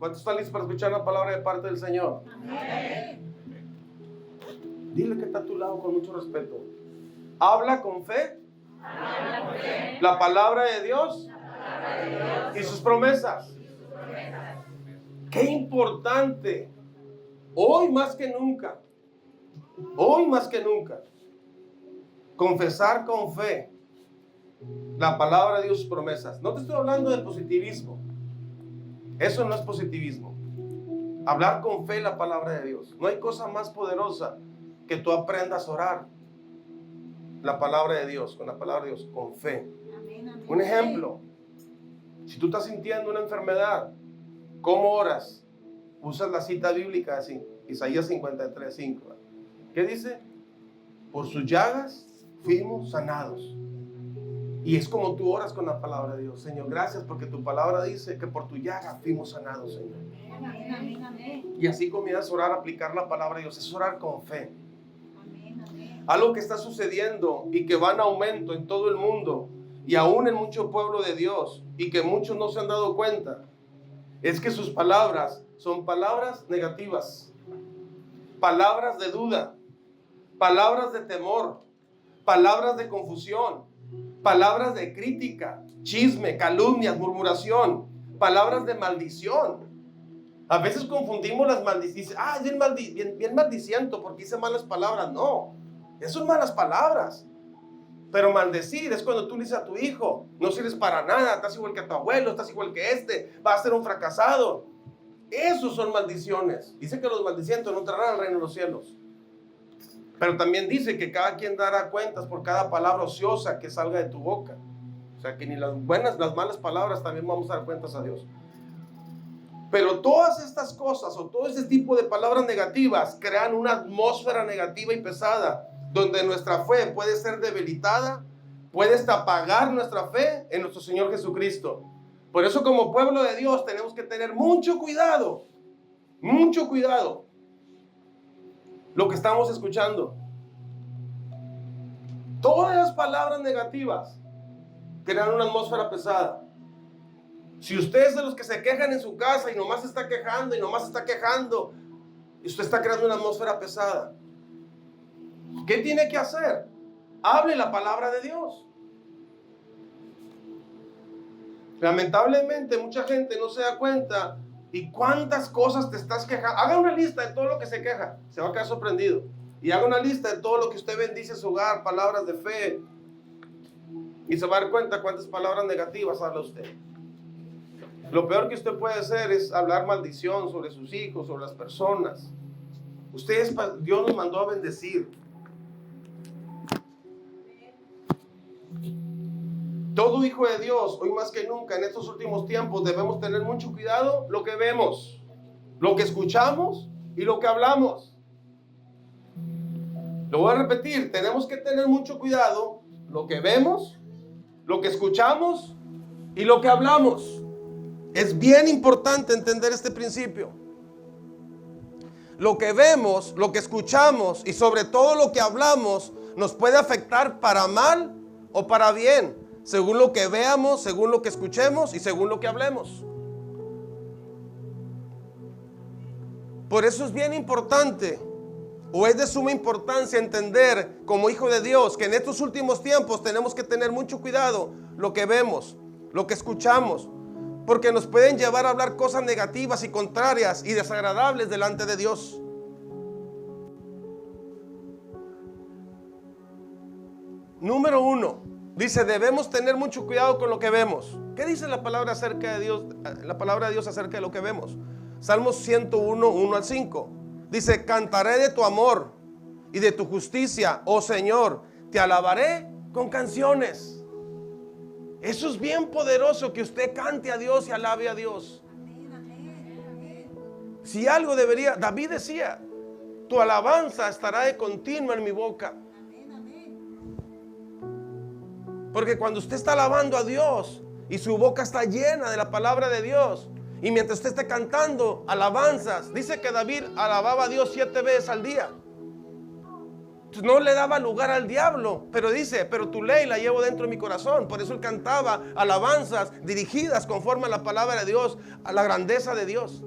¿Cuántos están listos para escuchar la palabra de parte del Señor? Amén. Dile que está a tu lado con mucho respeto. Habla con fe. Habla con fe. La palabra de Dios La palabra de Dios y sus promesas. y sus promesas. Qué importante. Hoy más que nunca. Hoy más que nunca. Confesar con fe la palabra de Dios y sus promesas. No te estoy hablando de positivismo. Eso no es positivismo. Hablar con fe la palabra de Dios. No hay cosa más poderosa que tú aprendas a orar la palabra de Dios, con la palabra de Dios, con fe. Amén, amén. Un ejemplo, si tú estás sintiendo una enfermedad, ¿cómo oras? Usas la cita bíblica así, Isaías 53:5. ¿Qué dice? Por sus llagas fuimos sanados. Y es como tú oras con la palabra de Dios. Señor, gracias porque tu palabra dice que por tu llaga fuimos sanados, Señor. Amén, amén, amén. Y así comienzas a orar, a aplicar la palabra de Dios. Es orar con fe. Amén, amén. Algo que está sucediendo y que va en aumento en todo el mundo y aún en mucho pueblo de Dios y que muchos no se han dado cuenta, es que sus palabras son palabras negativas, palabras de duda, palabras de temor, palabras de confusión, palabras de crítica, chisme, calumnias, murmuración, palabras de maldición. A veces confundimos las maldiciones. Ah, es bien maldiciento porque dice malas palabras. No, esas son malas palabras. Pero maldecir es cuando tú le dices a tu hijo: no sirves para nada, estás igual que tu abuelo, estás igual que este, vas a ser un fracasado. Esos son maldiciones. Dice que los maldicientes no entrarán al reino de los cielos. Pero también dice que cada quien dará cuentas por cada palabra ociosa que salga de tu boca. O sea que ni las buenas, las malas palabras también vamos a dar cuentas a Dios. Pero todas estas cosas o todo ese tipo de palabras negativas crean una atmósfera negativa y pesada, donde nuestra fe puede ser debilitada, puede hasta apagar nuestra fe en nuestro Señor Jesucristo. Por eso, como pueblo de Dios, tenemos que tener mucho cuidado lo que estamos escuchando. Todas las palabras negativas crean una atmósfera pesada. Si usted es de los que se quejan en su casa y nomás está quejando y nomás está quejando, y usted está creando una atmósfera pesada, ¿qué tiene que hacer? Hable la palabra de Dios. Lamentablemente mucha gente no se da cuenta y cuántas cosas te estás quejando. Haga una lista de todo lo que se queja, se va a quedar sorprendido. Y haga una lista de todo lo que usted bendice en su hogar, palabras de fe, y se va a dar cuenta cuántas palabras negativas habla usted. Lo peor que usted puede hacer es hablar maldición sobre sus hijos, sobre las personas. Dios nos mandó a bendecir. Todo hijo de Dios, hoy más que nunca, en estos últimos tiempos, debemos tener mucho cuidado lo que vemos, lo que escuchamos y lo que hablamos. Lo voy a repetir, tenemos que tener mucho cuidado lo que vemos, lo que escuchamos y lo que hablamos. Es bien importante entender este principio. Lo que vemos, lo que escuchamos y sobre todo lo que hablamos nos puede afectar para mal o para bien, según lo que veamos, según lo que escuchemos y según lo que hablemos. Por eso es bien importante, o es de suma importancia entender como hijo de Dios que en estos últimos tiempos tenemos que tener mucho cuidado lo que vemos, lo que escuchamos, porque nos pueden llevar a hablar cosas negativas y contrarias y desagradables delante de Dios. Número 1, dice, debemos tener mucho cuidado con lo que vemos. ¿Qué dice la palabra acerca de Dios? La palabra de Dios acerca de lo que vemos. Salmos 101, 1 al 5. Dice, cantaré de tu amor y de tu justicia, oh Señor, te alabaré con canciones. Eso es bien poderoso, que usted cante a Dios y alabe a Dios. Si algo debería, David decía, tu alabanza estará de continuo en mi boca. Porque cuando usted está alabando a Dios y su boca está llena de la palabra de Dios, y mientras usted esté cantando alabanzas, dice que David alababa a Dios 7 veces al día. No le daba lugar al diablo, pero dice, pero tu ley la llevo dentro de mi corazón. Por eso él cantaba alabanzas dirigidas conforme a la palabra de Dios, a la grandeza de Dios.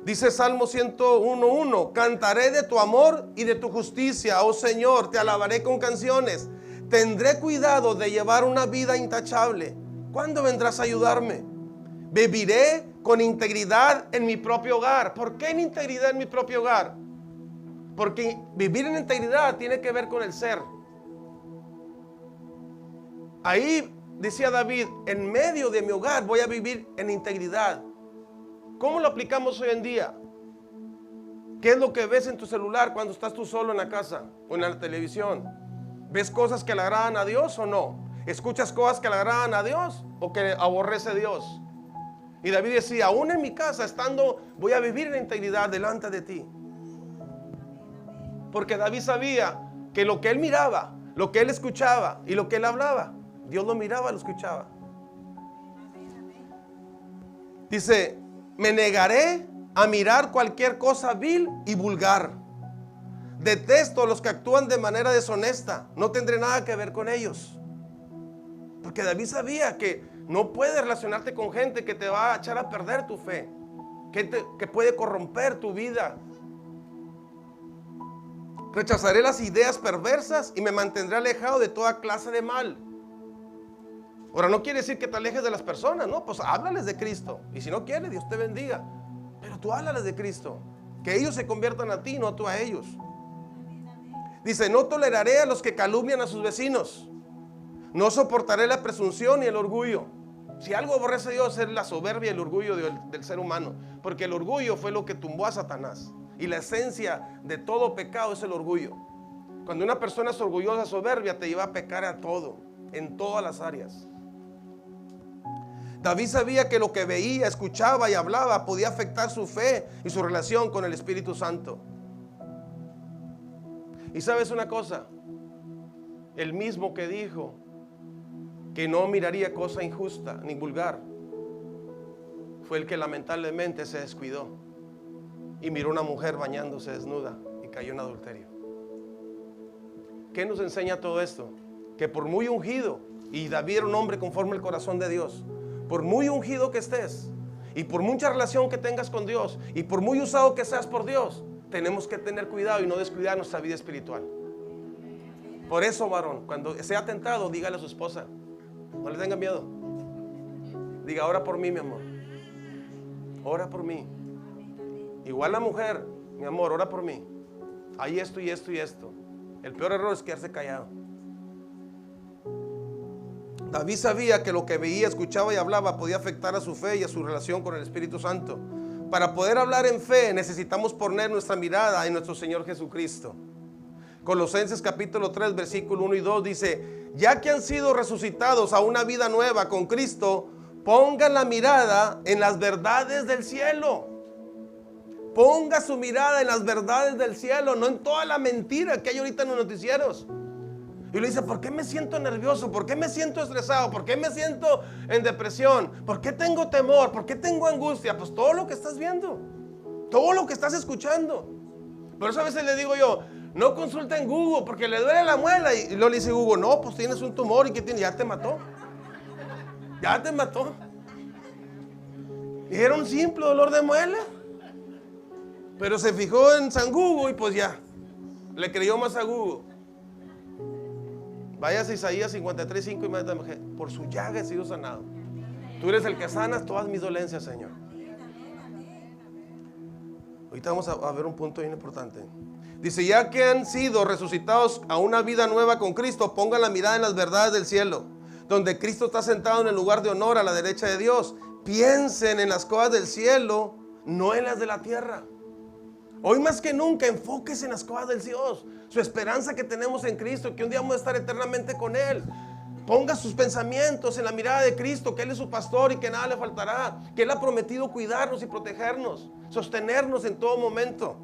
Dice Salmo 101:1, cantaré de tu amor y de tu justicia, oh Señor, te alabaré con canciones. Tendré cuidado de llevar una vida intachable. ¿Cuándo vendrás a ayudarme? Viviré con integridad en mi propio hogar. ¿Por qué en integridad en mi propio hogar? Porque vivir en integridad tiene que ver con el ser. Ahí decía David, en medio de mi hogar voy a vivir en integridad. ¿Cómo lo aplicamos hoy en día? ¿Qué es lo que ves en tu celular cuando estás tú solo en la casa o en la televisión? ¿Ves cosas que le agradan a Dios o no? ¿Escuchas cosas que le agradan a Dios o que aborrece a Dios? Y David decía, aún en mi casa estando, voy a vivir en integridad delante de ti. Porque David sabía que lo que él miraba, lo que él escuchaba y lo que él hablaba, Dios lo miraba y lo escuchaba. Dice, me negaré a mirar cualquier cosa vil y vulgar. Detesto a los que actúan de manera deshonesta. No tendré nada que ver con ellos. Porque David sabía que no puedes relacionarte con gente que te va a echar a perder tu fe, que puede corromper tu vida. Rechazaré las ideas perversas y me mantendré alejado de toda clase de mal. Ahora, no quiere decir que te alejes de las personas, ¿no? Pues háblales de Cristo. Y si no quieres, Dios te bendiga. Pero tú háblales de Cristo. Que ellos se conviertan a ti, no tú a ellos. Dice, no toleraré a los que calumnian a sus vecinos. No soportaré la presunción y el orgullo. Si algo aborrece a Dios es la soberbia y el orgullo del ser humano. Porque el orgullo fue lo que tumbó a Satanás. Y la esencia de todo pecado es el orgullo. Cuando una persona es orgullosa, soberbia, te lleva a pecar a todo, en todas las áreas. David sabía que lo que veía, escuchaba y hablaba podía afectar su fe y su relación con el Espíritu Santo. Y sabes una cosa, el mismo que dijo que no miraría cosa injusta ni vulgar, fue el que lamentablemente se descuidó y miró a una mujer bañándose desnuda y cayó en adulterio. ¿Qué nos enseña todo esto? Que por muy ungido, y David era un hombre conforme al corazón de Dios, por muy ungido que estés y por mucha relación que tengas con Dios y por muy usado que seas por Dios, tenemos que tener cuidado y no descuidar nuestra vida espiritual. Por eso, varón, cuando sea tentado, dígale a su esposa, no le tenga miedo. Diga, ora por mí, mi amor. Ora por mí. Igual la mujer, mi amor, ora por mí. Hay esto y esto y esto. El peor error es quedarse callado. David sabía que lo que veía, escuchaba y hablaba podía afectar a su fe y a su relación con el Espíritu Santo. Para poder hablar en fe necesitamos poner nuestra mirada en nuestro Señor Jesucristo. Colosenses capítulo 3 versículo 1 y 2 dice, ya que han sido resucitados a una vida nueva con Cristo, pongan la mirada en las verdades del cielo. Ponga su mirada en las verdades del cielo, no en toda la mentira que hay ahorita en los noticieros. Y le dice, ¿por qué me siento nervioso? ¿Por qué me siento estresado? ¿Por qué me siento en depresión? ¿Por qué tengo temor? ¿Por qué tengo angustia? Pues todo lo que estás viendo, todo lo que estás escuchando. Por eso a veces le digo yo, no consulta en Google porque le duele la muela. Y luego le dice Google, no, pues tienes un tumor y ¿qué tienes? Ya te mató. Ya te mató. Y era un simple dolor de muela. Pero se fijó en San Google y pues ya, le creyó más a Google. Vayas a Isaías 53:5 y más, por su llaga he sido sanado. Tú eres el que sanas todas mis dolencias, Señor. Ahorita vamos a ver un punto bien importante. Dice, ya que han sido resucitados a una vida nueva con Cristo, pongan la mirada en las verdades del cielo, donde Cristo está sentado en el lugar de honor a la derecha de Dios. Piensen en las cosas del cielo, no en las de la tierra. Hoy más que nunca, enfóquese en las cosas del Dios. Su esperanza que tenemos en Cristo, que un día vamos a estar eternamente con Él. Ponga sus pensamientos en la mirada de Cristo, que Él es su pastor y que nada le faltará. Que Él ha prometido cuidarnos y protegernos, sostenernos en todo momento.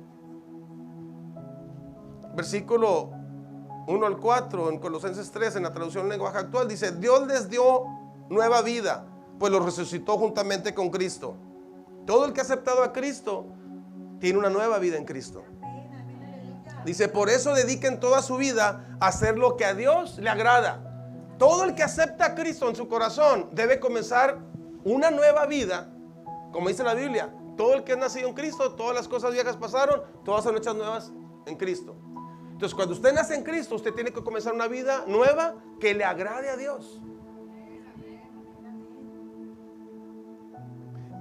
Versículo 1 al 4 en Colosenses 3, en la traducción en lenguaje actual, dice, Dios les dio nueva vida, pues los resucitó juntamente con Cristo. Todo el que ha aceptado a Cristo tiene una nueva vida en Cristo. Dice, por eso dediquen toda su vida a hacer lo que a Dios le agrada. Todo el que acepta a Cristo en su corazón debe comenzar una nueva vida, como dice la Biblia, Todo el que es nacido en Cristo, todas las cosas viejas pasaron, todas son hechas nuevas en Cristo. Entonces, cuando usted nace en Cristo, usted tiene que comenzar una vida nueva que le agrade a Dios.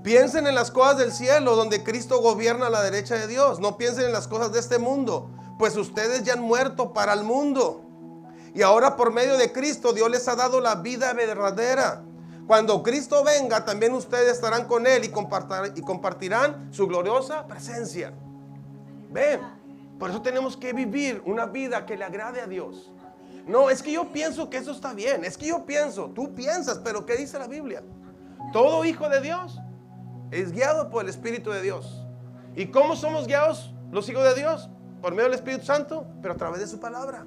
Piensen en las cosas del cielo, donde Cristo gobierna a la derecha de Dios. No piensen en las cosas de este mundo, pues ustedes ya han muerto para el mundo. Y ahora por medio de Cristo, Dios les ha dado la vida verdadera. Cuando Cristo venga, también ustedes estarán con Él y compartirán su gloriosa presencia. Ven, por eso tenemos que vivir una vida que le agrade a Dios. No, es que yo pienso que eso está bien. Es que yo pienso, tú piensas, pero ¿qué dice la Biblia? Todo hijo de Dios es guiado por el Espíritu de Dios. ¿Y cómo somos guiados los hijos de Dios? Por medio del Espíritu Santo, pero a través de su palabra.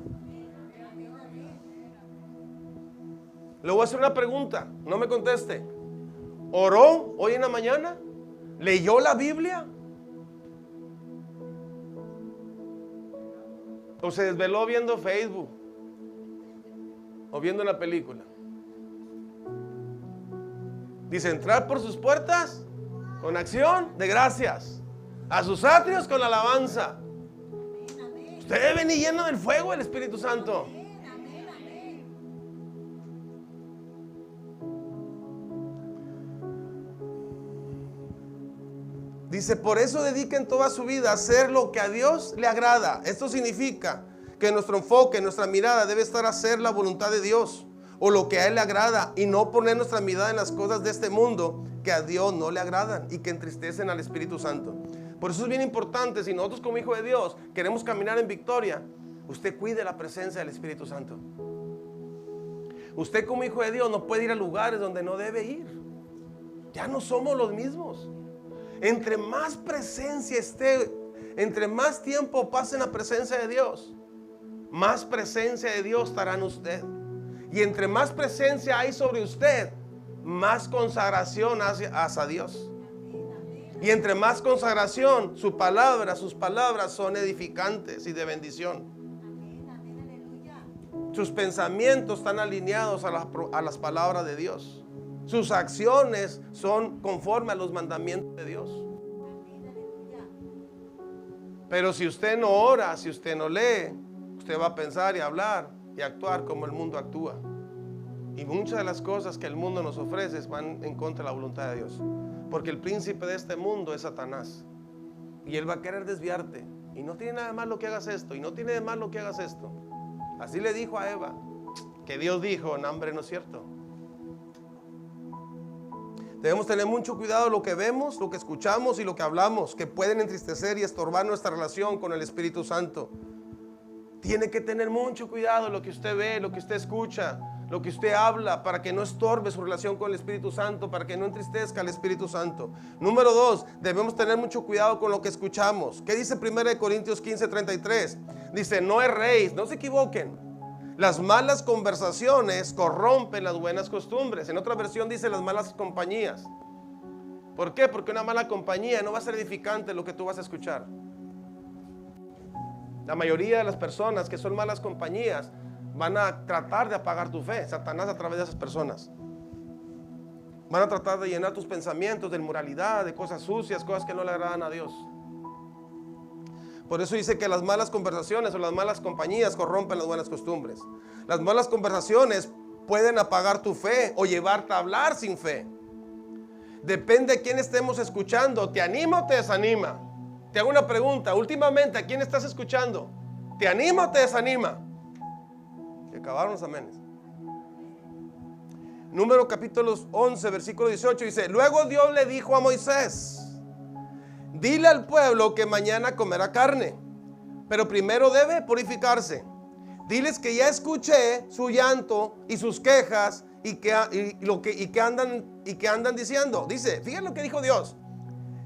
Le voy a hacer una pregunta, no me conteste. ¿Oró hoy en la mañana? ¿Leyó la Biblia? ¿O se desveló viendo Facebook? ¿O viendo una película? Dice, entrar por sus puertas con acción de gracias, a sus atrios con alabanza. Usted debe venir lleno del fuego del Espíritu Santo. Dice, por eso dediquen toda su vida a hacer lo que a Dios le agrada. Esto significa que nuestro enfoque, nuestra mirada debe estar a hacer la voluntad de Dios o lo que a Él le agrada, y no poner nuestra mirada en las cosas de este mundo que a Dios no le agradan y que entristecen al Espíritu Santo. Por eso es bien importante, si nosotros como hijo de Dios queremos caminar en victoria, usted cuide la presencia del Espíritu Santo. Usted como hijo de Dios no puede ir a lugares donde no debe ir. Ya no somos los mismos. Entre más presencia esté, entre más tiempo pase en la presencia de Dios, más presencia de Dios estará en usted. Y entre más presencia hay sobre usted, más consagración hacia Dios. Y entre más consagración, sus palabras son edificantes y de bendición. Sus pensamientos están alineados a las palabras de Dios. Sus acciones son conforme a los mandamientos de Dios. Pero si usted no ora, si usted no lee, usted va a pensar y hablar y actuar como el mundo actúa. Y muchas de las cosas que el mundo nos ofrece van en contra de la voluntad de Dios. Porque el príncipe de este mundo es Satanás. Y él va a querer desviarte. Y no tiene nada de malo que hagas esto. Y no tiene de malo que hagas esto. Así le dijo a Eva. Que Dios dijo, no, hombre, no es cierto. Debemos tener mucho cuidado de lo que vemos, lo que escuchamos y lo que hablamos, que pueden entristecer y estorbar nuestra relación con el Espíritu Santo. Tiene que tener mucho cuidado de lo que usted ve, lo que usted escucha, lo que usted habla, para que no estorbe su relación con el Espíritu Santo, para que no entristezca al Espíritu Santo. Número 2, debemos tener mucho cuidado con lo que escuchamos. ¿Qué dice 1 Corintios 15:33? Dice, no erréis, no se equivoquen. Las malas conversaciones corrompen las buenas costumbres. En otra versión dice las malas compañías. ¿Por qué? Porque una mala compañía no va a ser edificante lo que tú vas a escuchar. La mayoría de las personas que son malas compañías van a tratar de apagar tu fe. Satanás a través de esas personas. Van a tratar de llenar tus pensamientos de inmoralidad, de cosas sucias, cosas que no le agradan a Dios. Por eso dice que las malas conversaciones o las malas compañías corrompen las buenas costumbres. Las malas conversaciones pueden apagar tu fe o llevarte a hablar sin fe. Depende de quién estemos escuchando. ¿Te anima o te desanima? Te hago una pregunta. Últimamente, ¿a quién estás escuchando? ¿Te anima o te desanima? Se acabaron los amenes. Número capítulo 11, versículo 18 dice, luego Dios le dijo a Moisés, dile al pueblo que mañana comerá carne, pero primero debe purificarse. Diles que ya escuché su llanto y sus quejas y que andan diciendo. Dice, fíjense lo que dijo Dios.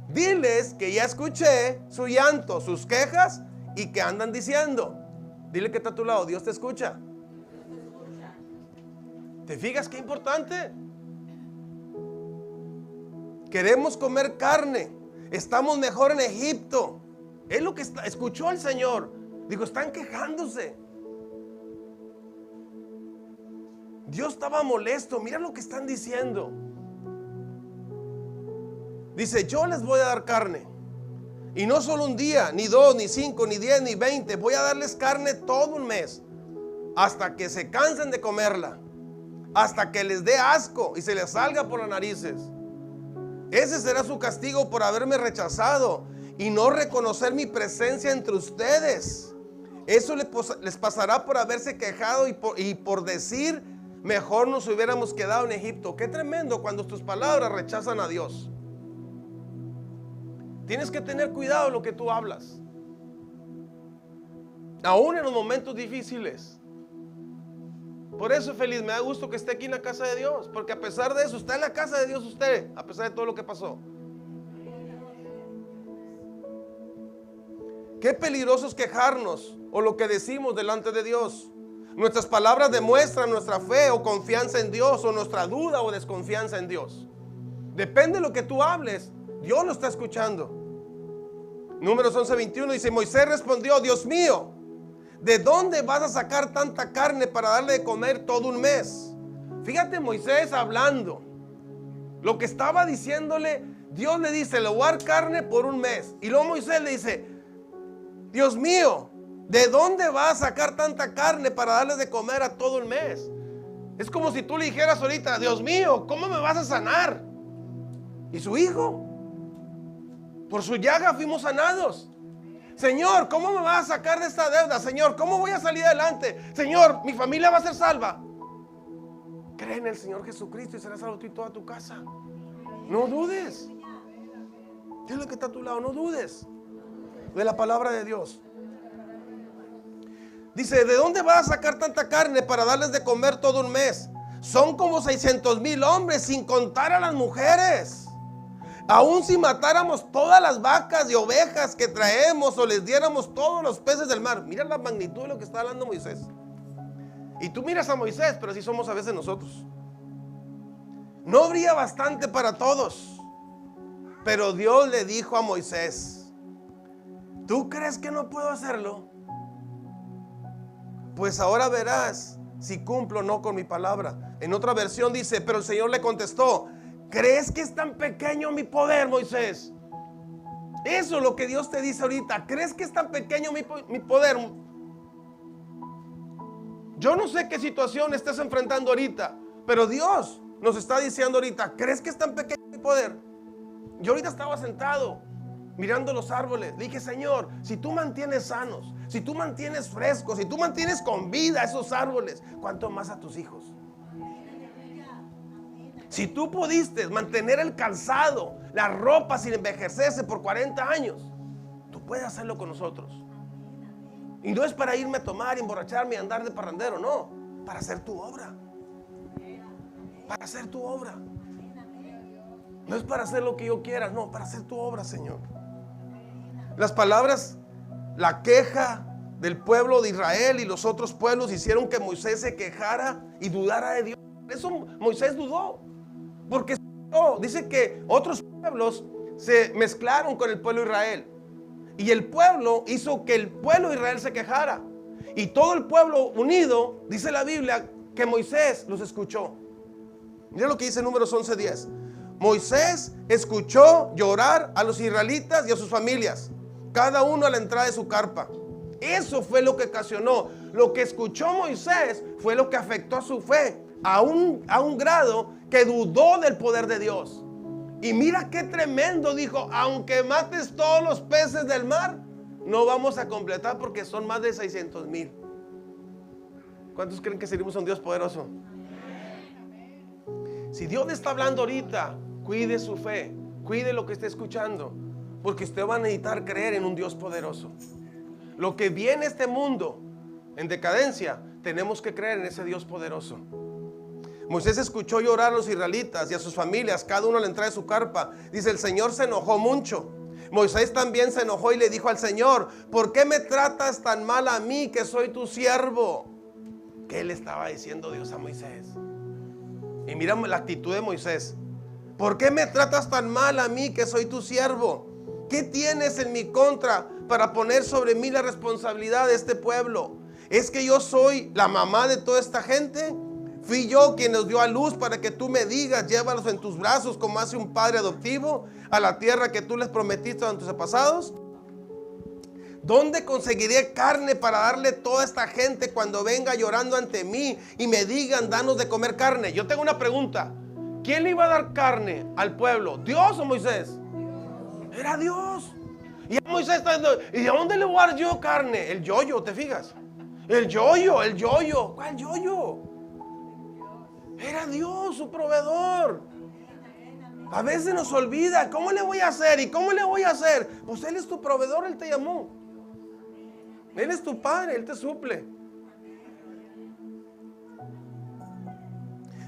Diles que ya escuché su llanto, sus quejas y que andan diciendo. Dile que está a tu lado, Dios te escucha. ¿Te fijas qué importante? Queremos comer carne. Estamos mejor en Egipto. Es lo que escuchó el Señor. Digo, están quejándose. Dios estaba molesto. Mira lo que están diciendo. Dice, yo les voy a dar carne. Y no solo un día, ni 2, ni 5, ni 10, ni 20. Voy a darles carne todo un mes. Hasta que se cansen de comerla. Hasta que les dé asco y se les salga por las narices. Ese será su castigo por haberme rechazado y no reconocer mi presencia entre ustedes. Eso les pasará por haberse quejado y por decir, mejor nos hubiéramos quedado en Egipto. Qué tremendo cuando tus palabras rechazan a Dios. Tienes que tener cuidado en lo que tú hablas. Aún en los momentos difíciles. Por eso, feliz, me da gusto que esté aquí en la casa de Dios. Porque a pesar de eso, está en la casa de Dios usted. A pesar de todo lo que pasó. Qué peligroso es quejarnos o lo que decimos delante de Dios. Nuestras palabras demuestran nuestra fe o confianza en Dios, o nuestra duda o desconfianza en Dios. Depende de lo que tú hables, Dios lo está escuchando. Números 11:21 dice, Moisés respondió, Dios mío, ¿de dónde vas a sacar tanta carne para darle de comer todo un mes? Fíjate, Moisés hablando. Lo que estaba diciéndole, Dios le dice, le voy a dar carne por un mes. Y luego Moisés le dice, Dios mío, ¿de dónde vas a sacar tanta carne para darle de comer a todo el mes? Es como si tú le dijeras ahorita, Dios mío, ¿cómo me vas a sanar? ¿Y su hijo? Por su llaga fuimos sanados. Señor, ¿cómo me vas a sacar de esta deuda? Señor, ¿cómo voy a salir adelante? Señor, mi familia va a ser salva. Cree en el Señor Jesucristo y serás salvo tú y toda tu casa. No dudes. Dile que está a tu lado, no dudes de la palabra de Dios. Dice, ¿de dónde vas a sacar tanta carne para darles de comer todo un mes? Son como 600,000 hombres, sin contar a las mujeres. Aún si matáramos todas las vacas y ovejas que traemos, o les diéramos todos los peces del mar. Mira la magnitud de lo que está hablando Moisés. Y tú miras a Moisés, pero así somos a veces nosotros. No habría bastante para todos. Pero Dios le dijo a Moisés, ¿tú crees que no puedo hacerlo? Pues ahora verás si cumplo o no con mi palabra. En otra versión dice, pero el Señor le contestó, ¿crees que es tan pequeño mi poder, Moisés? Eso es lo que Dios te dice ahorita. ¿Crees que es tan pequeño mi poder? Yo no sé qué situación estés enfrentando ahorita, pero Dios nos está diciendo ahorita, ¿crees que es tan pequeño mi poder? Yo ahorita estaba sentado mirando los árboles. Le dije, Señor, si tú mantienes sanos, si tú mantienes frescos, si tú mantienes con vida a esos árboles, ¿cuánto más a tus hijos? Si tú pudiste mantener el calzado, la ropa sin envejecerse por 40 años, tú puedes hacerlo con nosotros. Y no es para irme a tomar, emborracharme y andar de parrandero, no, para hacer tu obra. Para hacer tu obra. No es para hacer lo que yo quiera, no, para hacer tu obra, Señor. Las palabras, la queja del pueblo de Israel y los otros pueblos hicieron que Moisés se quejara y dudara de Dios. Por eso Moisés dudó. Porque dice que otros pueblos se mezclaron con el pueblo de Israel. Y el pueblo hizo que el pueblo de Israel se quejara. Y todo el pueblo unido, dice la Biblia, que Moisés los escuchó. Mira lo que dice Números 11:10. Moisés escuchó llorar a los israelitas y a sus familias, cada uno a la entrada de su carpa. Eso fue lo que ocasionó. Lo que escuchó Moisés fue lo que afectó a su fe, a un grado que dudó del poder de Dios. Y mira qué tremendo, dijo, aunque mates todos los peces del mar, no vamos a completar porque son más de 600,000. ¿Cuántos creen que servimos a un Dios poderoso? Si Dios le está hablando ahorita, cuide su fe, cuide lo que esté escuchando, porque usted va a necesitar creer en un Dios poderoso. Lo que viene este mundo en decadencia, tenemos que creer en ese Dios poderoso. Moisés escuchó llorar a los israelitas y a sus familias, cada uno a la entrada de su carpa. Dice, el Señor se enojó mucho. Moisés también se enojó y le dijo al Señor, ¿por qué me tratas tan mal a mí que soy tu siervo? ¿Qué le estaba diciendo Dios a Moisés? Y mira la actitud de Moisés. ¿Por qué me tratas tan mal a mí que soy tu siervo? ¿Qué tienes en mi contra para poner sobre mí la responsabilidad de este pueblo? ¿Es que yo soy la mamá de toda esta gente? Fui yo quien los dio a luz para que tú me digas, llévalos en tus brazos como hace un padre adoptivo a la tierra que tú les prometiste a tus antepasados. ¿Dónde conseguiré carne para darle a toda esta gente cuando venga llorando ante mí y me digan, danos de comer carne? Yo tengo una pregunta. ¿Quién le iba a dar carne al pueblo? ¿Dios o Moisés? Era Dios. Y a Moisés está diciendo, ¿y de dónde le voy a dar yo carne? El yoyo, ¿te fijas? El yoyo. ¿Cuál yoyo? Era Dios, su proveedor. A veces nos olvida, ¿cómo le voy a hacer? ¿Y cómo le voy a hacer? Pues Él es tu proveedor, Él te llamó. Él es tu padre, Él te suple.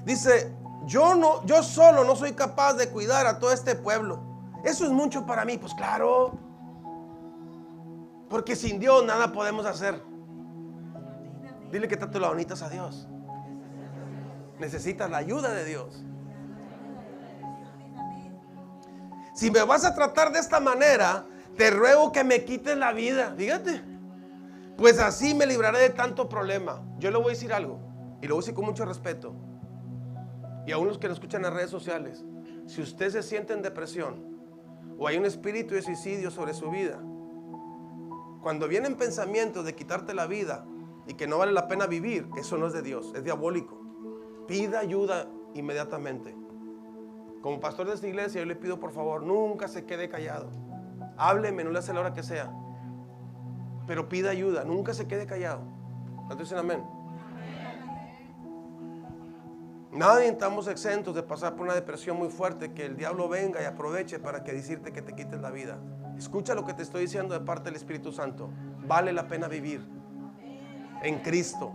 Dice, yo solo no soy capaz de cuidar a todo este pueblo. Eso es mucho para mí. Pues claro, porque sin Dios nada podemos hacer. Dile que tanto la bonitas a Dios. Necesitas la ayuda de Dios. Si me vas a tratar de esta manera, te ruego que me quites la vida. Fíjate. Pues así me libraré de tanto problema. Yo le voy a decir algo, y lo voy a decir con mucho respeto. Y aún los que nos escuchan en redes sociales, si usted se siente en depresión, o hay un espíritu de suicidio sobre su vida, cuando vienen pensamientos de quitarte la vida y que no vale la pena vivir, eso no es de Dios, es diabólico. Pida ayuda inmediatamente. Como pastor de esta iglesia, yo le pido por favor, nunca se quede callado. Hábleme, no le hace la hora que sea. Pero pida ayuda, nunca se quede callado. ¿No te dicen amén? Nadie estamos exentos de pasar por una depresión muy fuerte, que el diablo venga y aproveche para que decirte que te quites la vida. Escucha lo que te estoy diciendo de parte del Espíritu Santo. Vale la pena vivir en Cristo.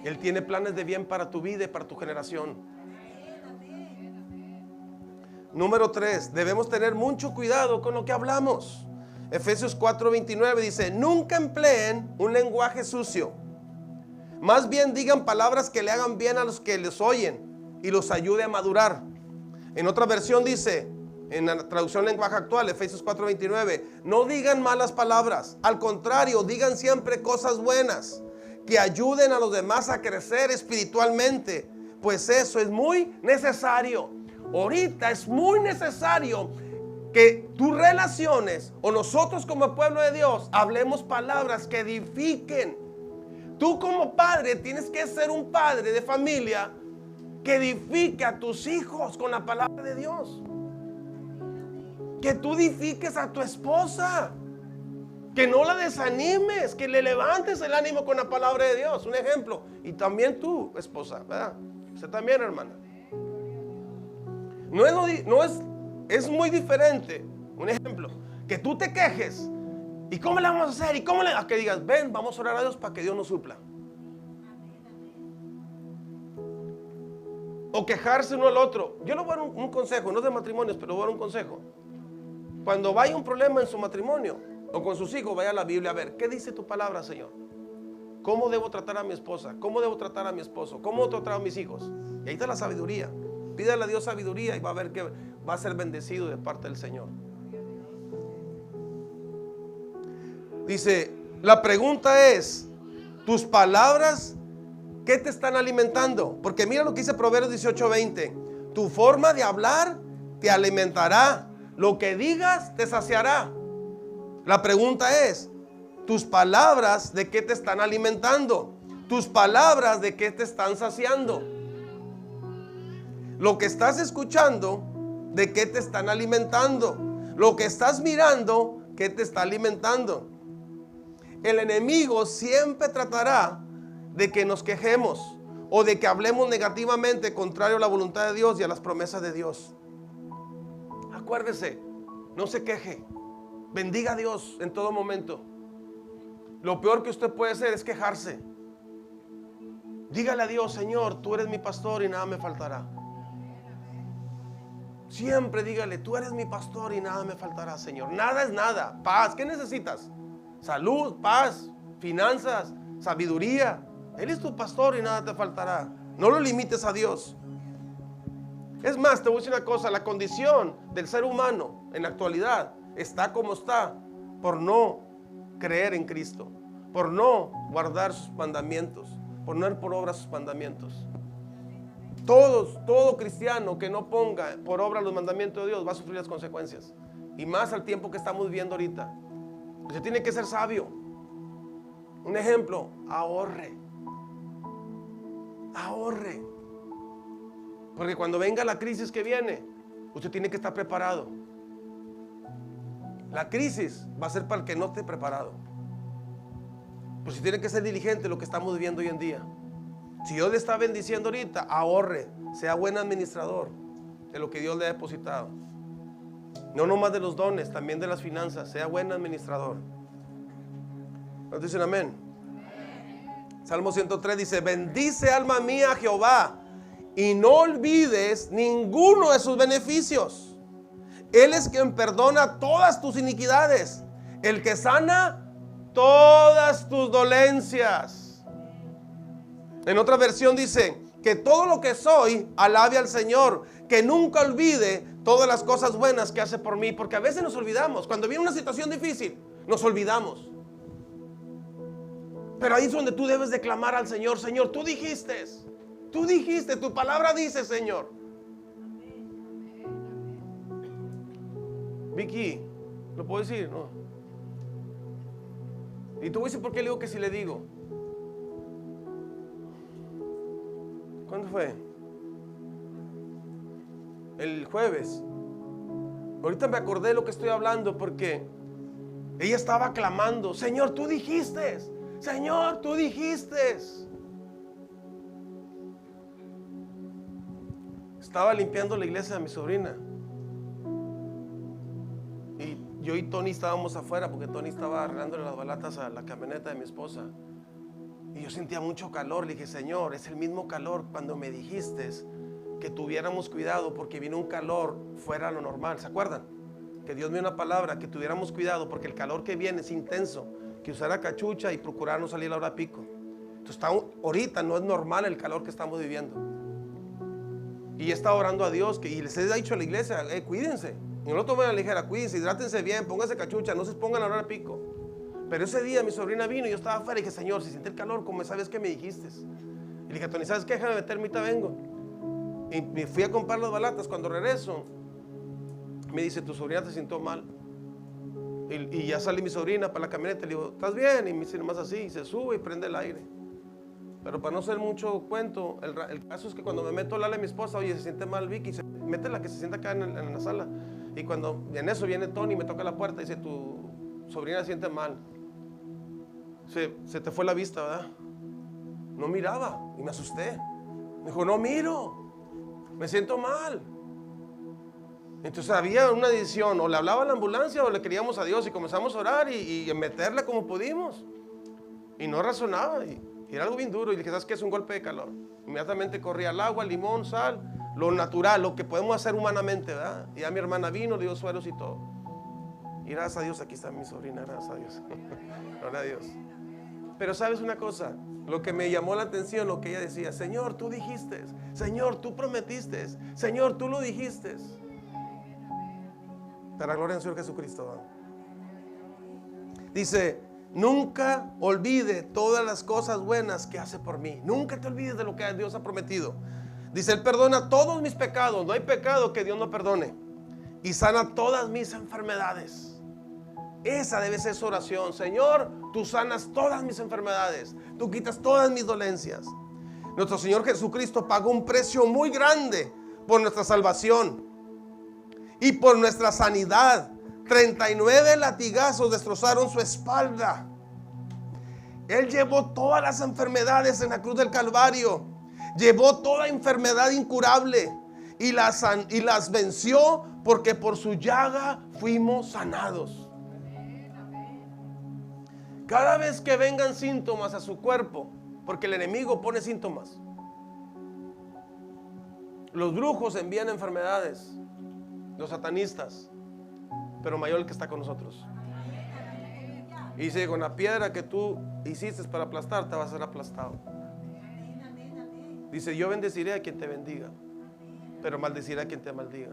Él tiene planes de bien para tu vida y para tu generación. Número 3, debemos tener mucho cuidado con lo que hablamos. Efesios 4:29 dice, nunca empleen un lenguaje sucio. Más bien digan palabras que le hagan bien a los que les oyen y los ayude a madurar. En otra versión dice, en la traducción lenguaje actual, Efesios 4:29, no digan malas palabras. Al contrario, digan siempre cosas buenas que ayuden a los demás a crecer espiritualmente. Pues eso es muy necesario. Ahorita es muy necesario que tus relaciones o nosotros como pueblo de Dios hablemos palabras que edifiquen. Tú como padre tienes que ser un padre de familia que edifique a tus hijos con la palabra de Dios. Que tú edifiques a tu esposa, que no la desanimes, que le levantes el ánimo con la palabra de Dios. Un ejemplo. Y también tú, esposa, ¿verdad? Usted también, hermana. Es muy diferente, un ejemplo, que tú te quejes. ¿Y cómo le vamos a hacer? ¿Y cómo le? A que digas, ven, vamos a orar a Dios para que Dios nos supla. O quejarse uno al otro. Yo le voy a dar un consejo, no de matrimonios, pero voy a dar un consejo. Cuando vaya un problema en su matrimonio o con sus hijos, vaya a la Biblia a ver, ¿qué dice tu palabra, Señor? ¿Cómo debo tratar a mi esposa? ¿Cómo debo tratar a mi esposo? ¿Cómo debo tratar a mis hijos? Y ahí está la sabiduría. Pídale a Dios sabiduría y va a ver que va a ser bendecido de parte del Señor. Dice, la pregunta es, ¿tus palabras qué te están alimentando? Porque mira lo que dice Proverbios 18:20. Tu forma de hablar te alimentará. Lo que digas te saciará. La pregunta es, ¿tus palabras de qué te están alimentando? ¿Tus palabras de qué te están saciando? Lo que estás escuchando, ¿de qué te están alimentando? Lo que estás mirando, ¿qué te está alimentando? El enemigo siempre tratará de que nos quejemos o de que hablemos negativamente contrario a la voluntad de Dios y a las promesas de Dios. Acuérdese, no se queje. Bendiga a Dios en todo momento. Lo peor que usted puede hacer es quejarse. Dígale a Dios, Señor, tú eres mi pastor y nada me faltará. Siempre dígale, tú eres mi pastor y nada me faltará, Señor. Nada es nada. Paz, ¿qué necesitas? Salud, paz, finanzas, sabiduría. Él es tu pastor y nada te faltará. No lo limites a Dios. Es más, te voy a decir una cosa, la condición del ser humano en la actualidad está como está por no creer en Cristo, por no guardar sus mandamientos, poner por obra sus mandamientos. Todo cristiano que no ponga por obra los mandamientos de Dios va a sufrir las consecuencias. Y más al tiempo que estamos viviendo ahorita. Usted tiene que ser sabio. Un ejemplo, ahorre. Ahorre. Porque cuando venga la crisis que viene, usted tiene que estar preparado. La crisis va a ser para el que no esté preparado. Pues si tiene que ser diligente lo que estamos viviendo hoy en día. Si Dios le está bendiciendo ahorita, ahorre, sea buen administrador de lo que Dios le ha depositado. No nomás de los dones, también de las finanzas, sea buen administrador. ¿Nos dicen amén? Salmo 103 dice: bendice alma mía a Jehová y no olvides ninguno de sus beneficios. Él es quien perdona todas tus iniquidades, el que sana todas tus dolencias. En otra versión dice: que todo lo que soy alabe al Señor, que nunca olvide todas las cosas buenas que hace por mí. Porque a veces nos olvidamos, cuando viene una situación difícil, nos olvidamos. Pero ahí es donde tú debes de clamar al Señor. Señor, tú dijiste, tu palabra dice, Señor. Vicky, ¿lo puedo decir? No. Y tú voy a decir por qué le digo que sí le digo. ¿Cuándo fue? El jueves. Ahorita me acordé de lo que estoy hablando porque ella estaba clamando: Señor, tú dijiste. Señor, tú dijiste. Estaba limpiando la iglesia de mi sobrina. Y yo y Tony estábamos afuera porque Tony estaba arreglándole las balatas a la camioneta de mi esposa. Y yo sentía mucho calor. Le dije: Señor, es el mismo calor cuando me dijiste que tuviéramos cuidado porque vino un calor fuera de lo normal. ¿Se acuerdan? Que Dios me dio una palabra, que tuviéramos cuidado porque el calor que viene es intenso, que usara cachucha y procurar no salir a la hora pico. Entonces ahorita no es normal el calor que estamos viviendo. Y he estado orando a Dios y les he dicho a la iglesia: cuídense, y no lo tomen a la ligera, cuídense, hidrátense bien, pónganse cachucha, no se pongan a la hora pico. Pero ese día mi sobrina vino y yo estaba afuera y dije: Señor, si siente el calor, como sabes que me dijiste. Y le dije: Tony, ¿sabes qué? Déjame meterme, ahorita vengo. Y me fui a comprar las balatas. Cuando regreso, me dice: tu sobrina te sintió mal. Y ya sale mi sobrina para la camioneta. Le digo: ¿estás bien? Y me dice más así, y se sube y prende el aire. Pero para no hacer mucho cuento, el caso es que cuando me meto al ala de mi esposa: oye, se siente mal Vicky, mete la que se sienta acá en la sala. Y cuando en eso viene Tony y me toca la puerta y dice: tu sobrina se siente mal. Se te fue la vista, ¿verdad? No miraba y me asusté. Me dijo: no miro, me siento mal. Entonces había una decisión: o le hablaba a la ambulancia o le queríamos a Dios. Y comenzamos a orar y meterla como pudimos. Y no razonaba. Y era algo bien duro. Y dije: ¿sabes qué? Es un golpe de calor. Inmediatamente corrí al agua, limón, sal, lo natural, lo que podemos hacer humanamente, ¿verdad? Y ya mi hermana vino, le dio sueros y todo. Y gracias a Dios, aquí está mi sobrina, gracias a Dios. Gloria a Dios. Pero ¿sabes una cosa? Lo que me llamó la atención, lo que ella decía: Señor, tú dijiste, Señor, tú prometiste, Señor, tú lo dijiste. Para la gloria del Señor Jesucristo. Dice: nunca olvide todas las cosas buenas que hace por mí. Nunca te olvides de lo que Dios ha prometido. Dice: Él perdona todos mis pecados. No hay pecado que Dios no perdone. Y sana todas mis enfermedades. Esa debe ser su oración: Señor, tú sanas todas mis enfermedades, tú quitas todas mis dolencias. Nuestro Señor Jesucristo pagó un precio muy grande por nuestra salvación y por nuestra sanidad. 39 latigazos destrozaron su espalda. Él llevó todas las enfermedades en la cruz del Calvario. Llevó toda enfermedad incurable y las venció, porque por su llaga fuimos sanados. Cada vez que vengan síntomas a su cuerpo, porque el enemigo pone síntomas, los brujos envían enfermedades, los satanistas, pero mayor el que está con nosotros. Y dice: con la piedra que tú hiciste para aplastar, te vas a ser aplastado. Dice: yo bendeciré a quien te bendiga, pero maldeciré a quien te maldiga.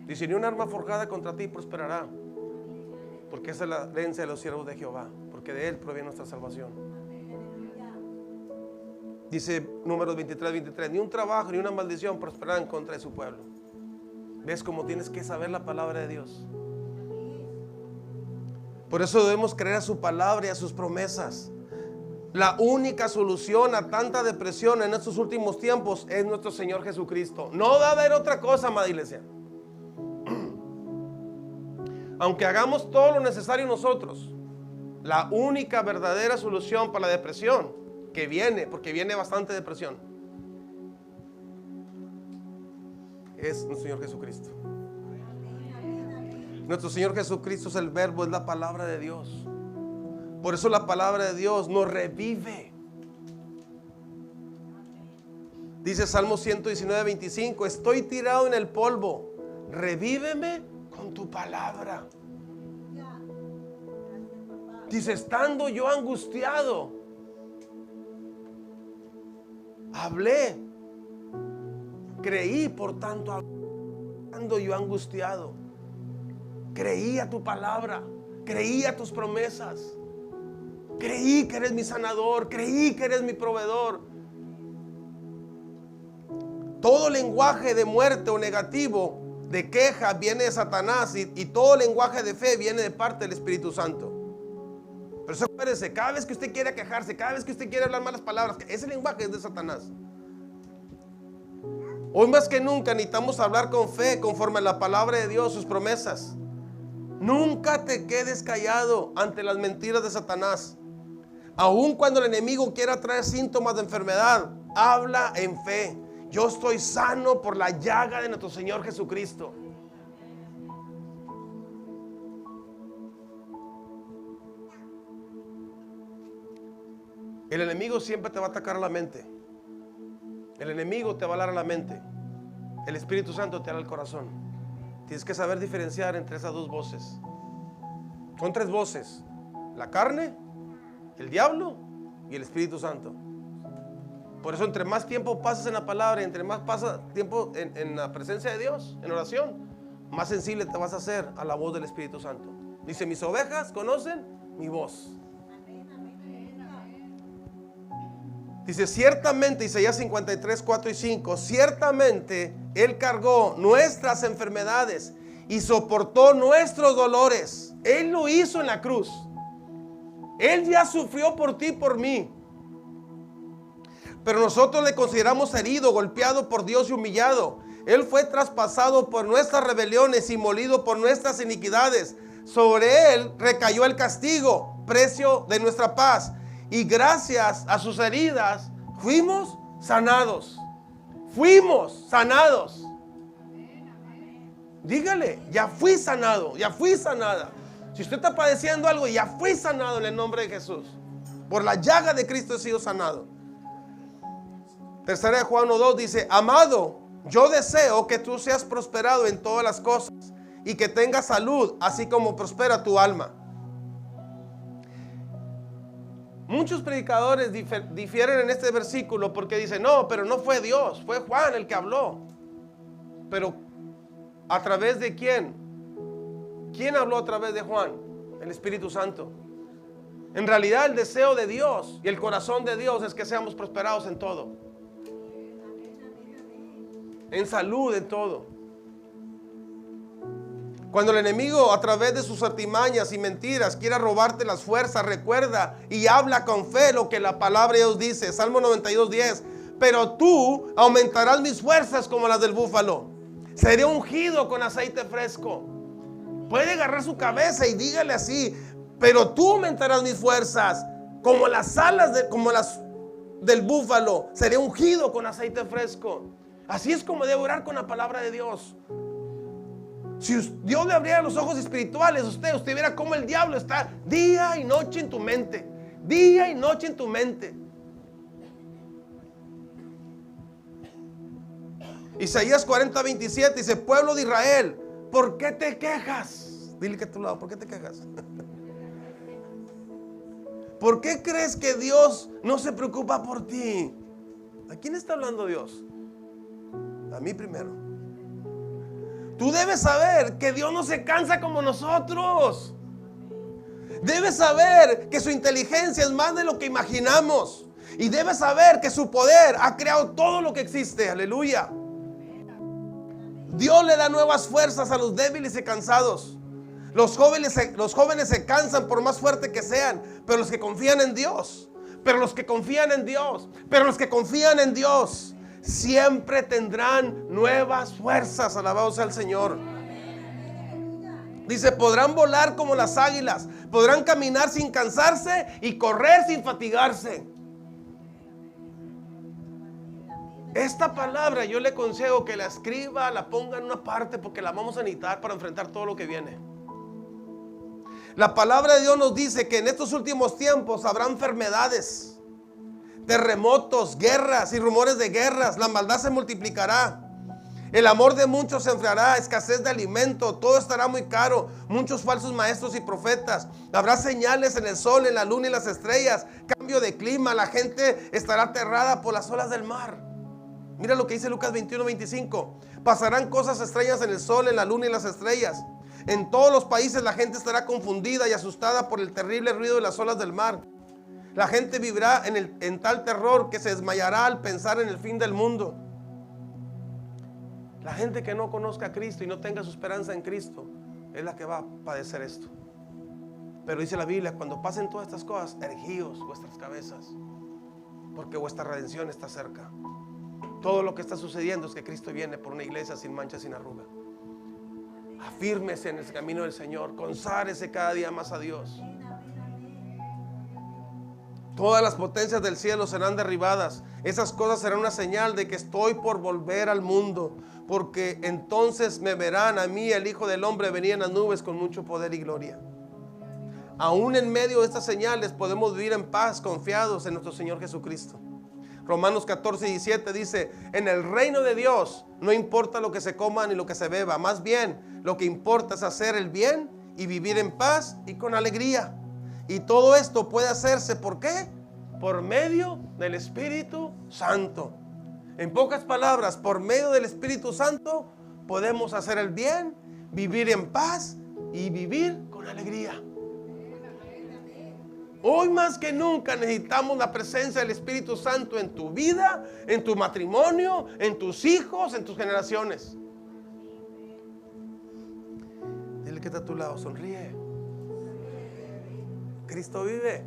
Dice: ni un arma forjada contra ti prosperará, porque esa es la herencia de los siervos de Jehová, porque de Él proviene nuestra salvación. Dice Números 23, ni un trabajo ni una maldición prosperarán contra de su pueblo. ¿Ves cómo tienes que saber la palabra de Dios? Por eso debemos creer a su palabra y a sus promesas. La única solución a tanta depresión en estos últimos tiempos es nuestro Señor Jesucristo. No va a haber otra cosa, amada iglesia. Aunque hagamos todo lo necesario nosotros, la única verdadera solución para la depresión que viene, porque viene bastante depresión, es nuestro Señor Jesucristo. Nuestro Señor Jesucristo es el verbo, es la palabra de Dios. Por eso la palabra de Dios nos revive. Dice Salmo 119:25, estoy tirado en el polvo, revíveme con tu palabra. Dice, estando yo angustiado, hablé, creí, por tanto, estando yo angustiado, creí a tu palabra, creí a tus promesas, creí que eres mi sanador, creí que eres mi proveedor. Todo lenguaje de muerte o negativo, de queja, viene de Satanás, y todo lenguaje de fe viene de parte del Espíritu Santo. Pero eso, acuérdese, cada vez que usted quiera quejarse, cada vez que usted quiera hablar malas palabras, ese lenguaje es de Satanás. Hoy más que nunca necesitamos hablar con fe, conforme a la palabra de Dios, sus promesas. Nunca te quedes callado ante las mentiras de Satanás. Aun cuando el enemigo quiera traer síntomas de enfermedad, habla en fe. Yo estoy sano por la llaga de nuestro Señor Jesucristo. El enemigo siempre te va a atacar a la mente. El enemigo te va a hablar a la mente. El Espíritu Santo te habla al corazón. Tienes que saber diferenciar entre esas dos voces. Son tres voces: la carne, el diablo y el Espíritu Santo. Por eso, entre más tiempo pasas en la palabra, entre más pasas tiempo en la presencia de Dios, en oración, más sensible te vas a hacer a la voz del Espíritu Santo. Dice, mis ovejas conocen mi voz. Dice, ciertamente, Isaías 53, 4 y 5, ciertamente Él cargó nuestras enfermedades y soportó nuestros dolores. Él lo hizo en la cruz. Él ya sufrió por ti y por mí. Pero nosotros le consideramos herido, golpeado por Dios y humillado. Él fue traspasado por nuestras rebeliones y molido por nuestras iniquidades. Sobre Él recayó el castigo, precio de nuestra paz. Y gracias a sus heridas fuimos sanados. Fuimos sanados. Dígale, ya fui sanado, ya fui sanada. Si usted está padeciendo algo, ya fui sanado en el nombre de Jesús. Por la llaga de Cristo he sido sanado. Tercera de Juan 1:2 dice, amado, yo deseo que tú seas prosperado en todas las cosas y que tengas salud, así como prospera tu alma. Muchos predicadores difieren en este versículo porque dicen, no, pero no fue Dios, fue Juan el que habló. Pero ¿a través de quién? ¿Quién habló a través de Juan? El Espíritu Santo. En realidad el deseo de Dios y el corazón de Dios es que seamos prosperados en todo. En salud, en todo. Cuando el enemigo a través de sus artimañas y mentiras quiera robarte las fuerzas, recuerda y habla con fe lo que la palabra de Dios dice. Salmo 92:10. Pero tú aumentarás mis fuerzas como las del búfalo. Seré ungido con aceite fresco. Puede agarrar su cabeza y dígale así, pero tú aumentarás mis fuerzas como las alas como las del búfalo. Seré ungido con aceite fresco. Así es como debe orar con la palabra de Dios. Si Dios le abriera los ojos espirituales, usted viera cómo el diablo está día y noche en tu mente. Día y noche en tu mente. Isaías 40:27 dice, pueblo de Israel, ¿por qué te quejas? Dile que a tu lado, ¿por qué te quejas? ¿Por qué crees que Dios no se preocupa por ti? ¿A quién está hablando Dios? A mí primero. Tú debes saber que Dios no se cansa como nosotros. Debes saber que su inteligencia es más de lo que imaginamos. Y debes saber que su poder ha creado todo lo que existe. Aleluya. Dios le da nuevas fuerzas a los débiles y cansados. Los jóvenes se cansan por más fuerte que sean, pero los que confían en Dios, siempre tendrán nuevas fuerzas. Alabado sea el Señor. Dice, podrán volar como las águilas, podrán caminar sin cansarse y correr sin fatigarse. Esta palabra yo le aconsejo que la escriba, la ponga en una parte, porque la vamos a necesitar para enfrentar todo lo que viene. La palabra de Dios nos dice que en estos últimos tiempos habrá enfermedades, terremotos, guerras y rumores de guerras. La maldad se multiplicará. El amor de muchos se enfriará, escasez de alimento, todo estará muy caro, muchos falsos maestros y profetas. Habrá señales en el sol, en la luna y las estrellas, cambio de clima, la gente estará aterrada por las olas del mar. Mira lo que dice Lucas 21:25. Pasarán cosas extrañas en el sol, en la luna y las estrellas. En todos los países la gente estará confundida y asustada por el terrible ruido de las olas del mar. La gente vivirá en tal terror que se desmayará al pensar en el fin del mundo. La gente que no conozca a Cristo y no tenga su esperanza en Cristo es la que va a padecer esto. Pero dice la Biblia, cuando pasen todas estas cosas, erguíos vuestras cabezas, porque vuestra redención está cerca. Todo lo que está sucediendo es que Cristo viene por una iglesia sin mancha, sin arruga. Afírmese en el camino del Señor, conságrese cada día más a Dios. Todas las potencias del cielo serán derribadas. Esas cosas serán una señal de que estoy por volver al mundo, porque entonces me verán a mí, el Hijo del Hombre, venir en las nubes con mucho poder y gloria. Aún en medio de estas señales podemos vivir en paz, confiados en nuestro Señor Jesucristo. Romanos 14:17 dice, en el reino de Dios no importa lo que se coma ni lo que se beba, más bien lo que importa es hacer el bien y vivir en paz y con alegría. Y todo esto puede hacerse, ¿por qué? Por medio del Espíritu Santo. En pocas palabras, por medio del Espíritu Santo podemos hacer el bien, vivir en paz y vivir con alegría. Hoy más que nunca necesitamos la presencia del Espíritu Santo en tu vida, en tu matrimonio, en tus hijos, en tus generaciones. Dile que está a tu lado, sonríe. Cristo vive.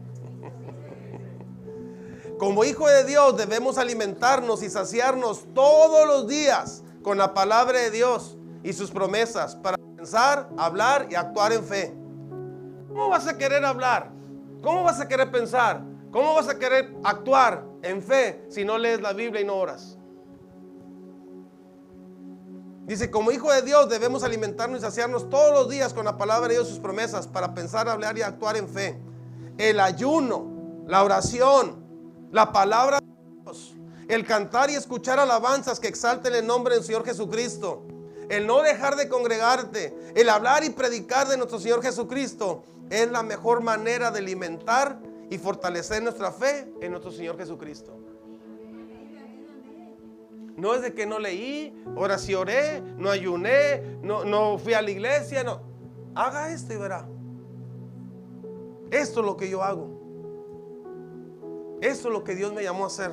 Como hijo de Dios debemos alimentarnos y saciarnos todos los días con la palabra de Dios y sus promesas para pensar, hablar y actuar en fe. ¿Cómo vas a querer hablar? ¿Cómo vas a querer pensar? ¿Cómo vas a querer actuar en fe si no lees la Biblia y no oras? Dice, como hijo de Dios debemos alimentarnos y saciarnos todos los días con la palabra de Dios y sus promesas para pensar, hablar y actuar en fe. El ayuno, la oración, la palabra de Dios, el cantar y escuchar alabanzas que exalten el nombre del Señor Jesucristo, el no dejar de congregarte, el hablar y predicar de nuestro Señor Jesucristo es la mejor manera de alimentar y fortalecer nuestra fe en nuestro Señor Jesucristo. No es de que no leí, ahora sí oré, no ayuné, no fui a la iglesia, no. Haga esto y verá. Esto es lo que yo hago. Esto es lo que Dios me llamó a hacer.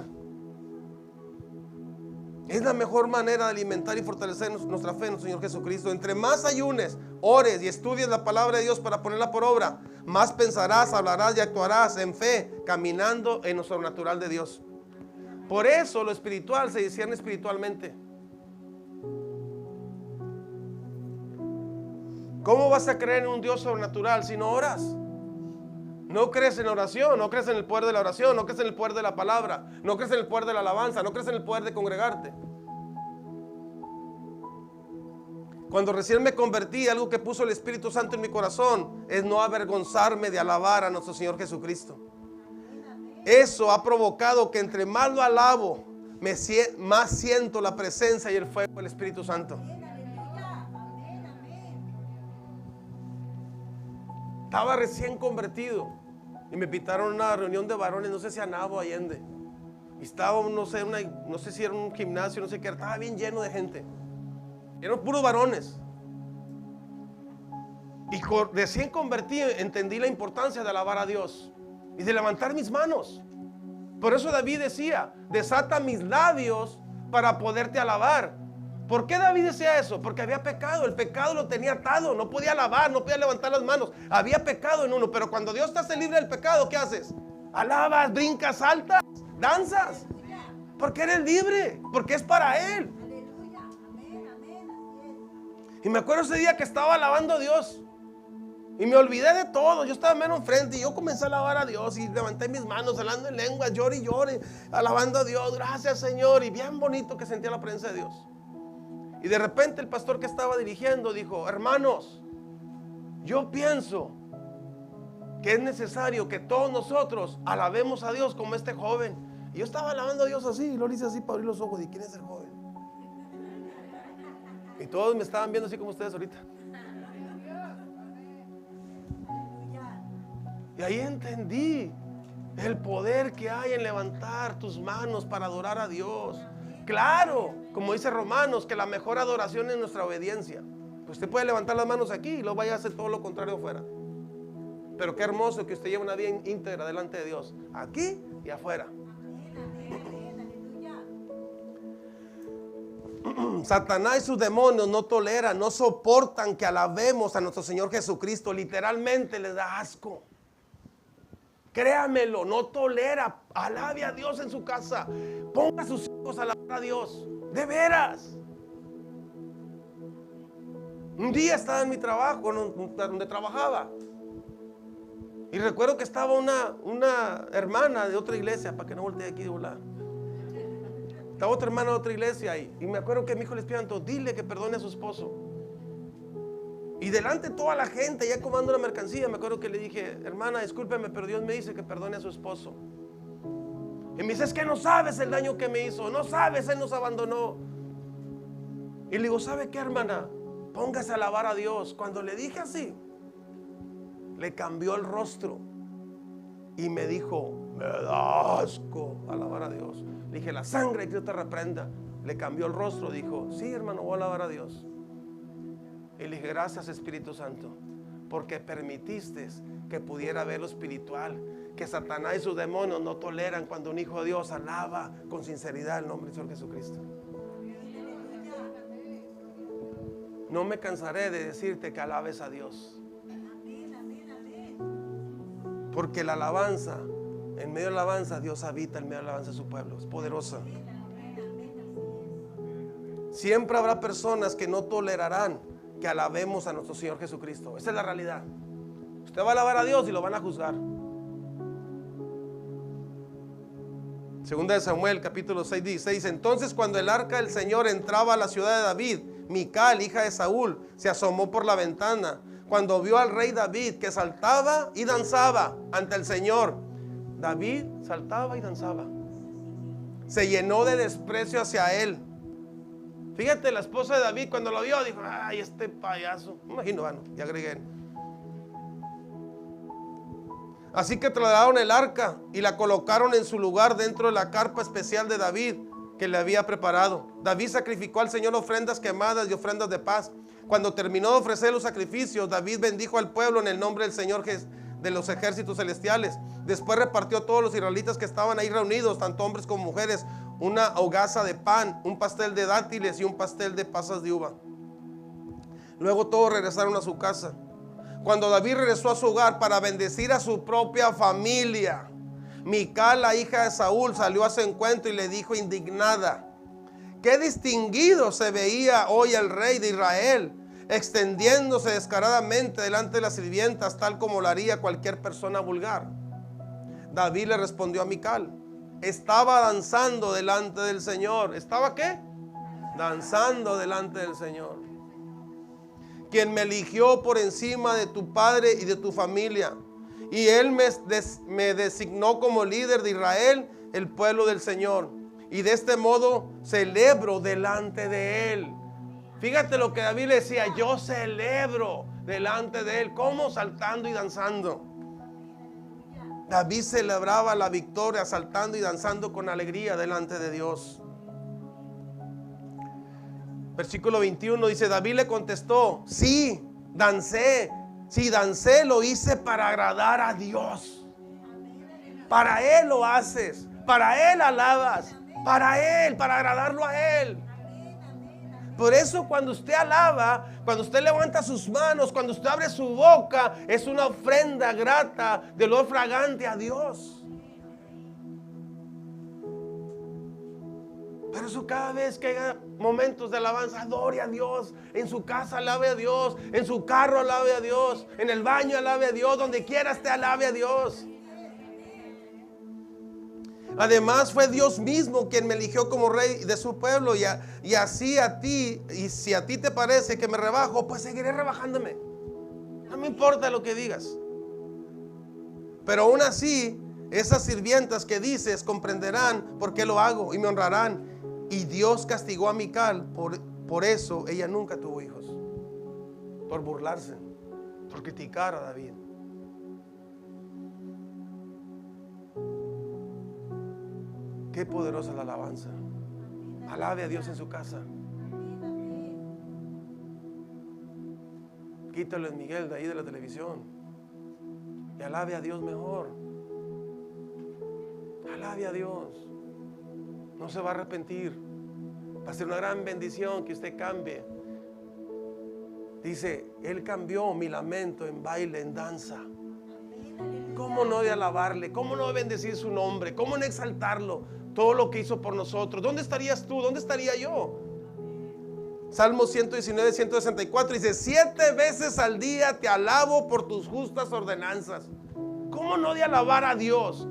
Es la mejor manera de alimentar y fortalecer nuestra fe en nuestro Señor Jesucristo. Entre más ayunes, ores y estudies la palabra de Dios para ponerla por obra, más pensarás, hablarás y actuarás en fe, caminando en lo sobrenatural de Dios. Por eso lo espiritual se discierne espiritualmente. ¿Cómo vas a creer en un Dios sobrenatural si no oras? No crees en oración, no crees en el poder de la oración, no crees en el poder de la palabra, no crees en el poder de la alabanza, no crees en el poder de congregarte. Cuando recién me convertí, algo que puso el Espíritu Santo en mi corazón es no avergonzarme de alabar a nuestro Señor Jesucristo. Eso ha provocado que entre más lo alabo, más siento la presencia y el fuego del Espíritu Santo. Estaba recién convertido y me invitaron a una reunión de varones, no sé si a Nabo Allende. Y estaba, no sé si era un gimnasio, no sé qué, estaba bien lleno de gente. Eran puros varones. Y recién convertido entendí la importancia de alabar a Dios y de levantar mis manos. Por eso David decía, desata mis labios para poderte alabar. ¿Por qué David decía eso? Porque había pecado, el pecado lo tenía atado, no podía alabar, no podía levantar las manos, había pecado en uno. Pero cuando Dios te hace libre del pecado, ¿qué haces? Alabas, brincas, saltas, danzas, porque eres libre, porque es para Él. Aleluya. Amén, amén. Así es. Y me acuerdo ese día que estaba alabando a Dios y me olvidé de todo. Yo estaba menos enfrente y yo comencé a alabar a Dios y levanté mis manos, hablando en lengua, llore y llore, alabando a Dios. Gracias, Señor. Y bien bonito que sentía la presencia de Dios. Y de repente el pastor que estaba dirigiendo dijo: hermanos, yo pienso que es necesario que todos nosotros alabemos a Dios como este joven. Y yo estaba alabando a Dios así, y lo hice así para abrir los ojos. ¿Y quién es el joven? Y todos me estaban viendo así como ustedes ahorita. Y ahí entendí el poder que hay en levantar tus manos para adorar a Dios. Claro, como dice Romanos, que la mejor adoración es nuestra obediencia. Pues usted puede levantar las manos aquí y luego vaya a hacer todo lo contrario afuera. Pero qué hermoso que usted lleve una vida íntegra delante de Dios, aquí y afuera. Satanás y sus demonios no toleran, no soportan que alabemos a nuestro Señor Jesucristo. Literalmente les da asco. Créamelo, no tolera. Alabe a Dios en su casa. Ponga a sus hijos a alabar a Dios. De veras. Un día estaba en mi trabajo, donde trabajaba. Y recuerdo que estaba una hermana de otra iglesia, para que no voltee aquí de volar. Estaba otra hermana de otra iglesia ahí. Y me acuerdo que mi hijo le Espíritu, dile que perdone a su esposo. Y delante de toda la gente, ya comando la mercancía, me acuerdo que le dije: hermana, discúlpeme, pero Dios me dice que perdone a su esposo. Y me dice: es que no sabes el daño que me hizo, no sabes, Él nos abandonó. Y le digo: ¿sabe qué, hermana? Póngase a alabar a Dios. Cuando le dije así, le cambió el rostro y me dijo: me da asco alabar a Dios. Le dije: la sangre de Dios te reprenda. Le cambió el rostro, dijo: sí, hermano, voy a alabar a Dios. Y le dije: gracias, Espíritu Santo, porque permitiste que pudiera ver lo espiritual, que Satanás y sus demonios no toleran cuando un hijo de Dios alaba con sinceridad el nombre del Señor Jesucristo. No me cansaré de decirte que alabes a Dios, porque la alabanza, en medio de la alabanza, Dios habita en medio de la alabanza de su pueblo. Es poderosa. Siempre habrá personas que no tolerarán que alabemos a nuestro Señor Jesucristo. Esa es la realidad. Usted va a alabar a Dios y lo van a juzgar. Segunda de Samuel, capítulo 6, 16. Entonces, cuando el arca del Señor entraba a la ciudad de David, Mical, hija de Saúl, se asomó por la ventana. Cuando vio al rey David que saltaba y danzaba ante el Señor, David saltaba y danzaba. Se llenó de desprecio hacia él. Fíjate, la esposa de David cuando lo vio dijo: ay, este payaso. Me imagino, bueno, y agregué. Así que trasladaron el arca y la colocaron en su lugar dentro de la carpa especial de David que le había preparado. David sacrificó al Señor ofrendas quemadas y ofrendas de paz. Cuando terminó de ofrecer los sacrificios, David bendijo al pueblo en el nombre del Señor de los ejércitos celestiales. Después repartió a todos los israelitas que estaban ahí reunidos, tanto hombres como mujeres, una hogaza de pan, un pastel de dátiles y un pastel de pasas de uva. Luego todos regresaron a su casa. Cuando David regresó a su hogar para bendecir a su propia familia, Mical, la hija de Saúl, salió a su encuentro y le dijo indignada: qué distinguido se veía hoy el rey de Israel, extendiéndose descaradamente delante de las sirvientas, tal como lo haría cualquier persona vulgar. David le respondió a Mical: estaba danzando delante del Señor. ¿Estaba qué? Danzando delante del Señor, quien me eligió por encima de tu padre y de tu familia, y él me designó como líder de Israel, el pueblo del Señor, y de este modo celebro delante de él. Fíjate lo que David le decía: yo celebro delante de él. ¿Cómo? Saltando y danzando. David celebraba la victoria saltando y danzando con alegría delante de Dios. Versículo 21 dice: David le contestó: sí, dancé. Si dancé, lo hice para agradar a Dios. Para Él lo haces. Para Él alabas. Para Él, para agradarlo a Él. Por eso cuando usted alaba, cuando usted levanta sus manos, cuando usted abre su boca, es una ofrenda grata de olor fragante a Dios. Por eso cada vez que haya momentos de alabanza, adore a Dios. En su casa alabe a Dios. En su carro alabe a Dios. En el baño alabe a Dios. Donde quiera esté alabe a Dios. Además fue Dios mismo quien me eligió como rey de su pueblo. Y así a ti, y si a ti te parece que me rebajo, pues seguiré rebajándome. No me importa lo que digas. Pero aún así, esas sirvientas que dices comprenderán por qué lo hago y me honrarán. Y Dios castigó a Mical, por eso ella nunca tuvo hijos. Por burlarse, por criticar a David. Qué poderosa la alabanza. Alabe a Dios en su casa. Quítalo en Miguel de ahí de la televisión y alabe a Dios mejor. Alabe a Dios. No se va a arrepentir. Va a ser una gran bendición que usted cambie. Dice, Él cambió mi lamento en baile, en danza. ¿Cómo no de alabarle? ¿Cómo no de bendecir su nombre? ¿Cómo no exaltarlo? Todo lo que hizo por nosotros. ¿Dónde estarías tú? ¿Dónde estaría yo? Salmo 119, 164 dice, 7 veces al día te alabo por tus justas ordenanzas. ¿Cómo no de alabar a Dios?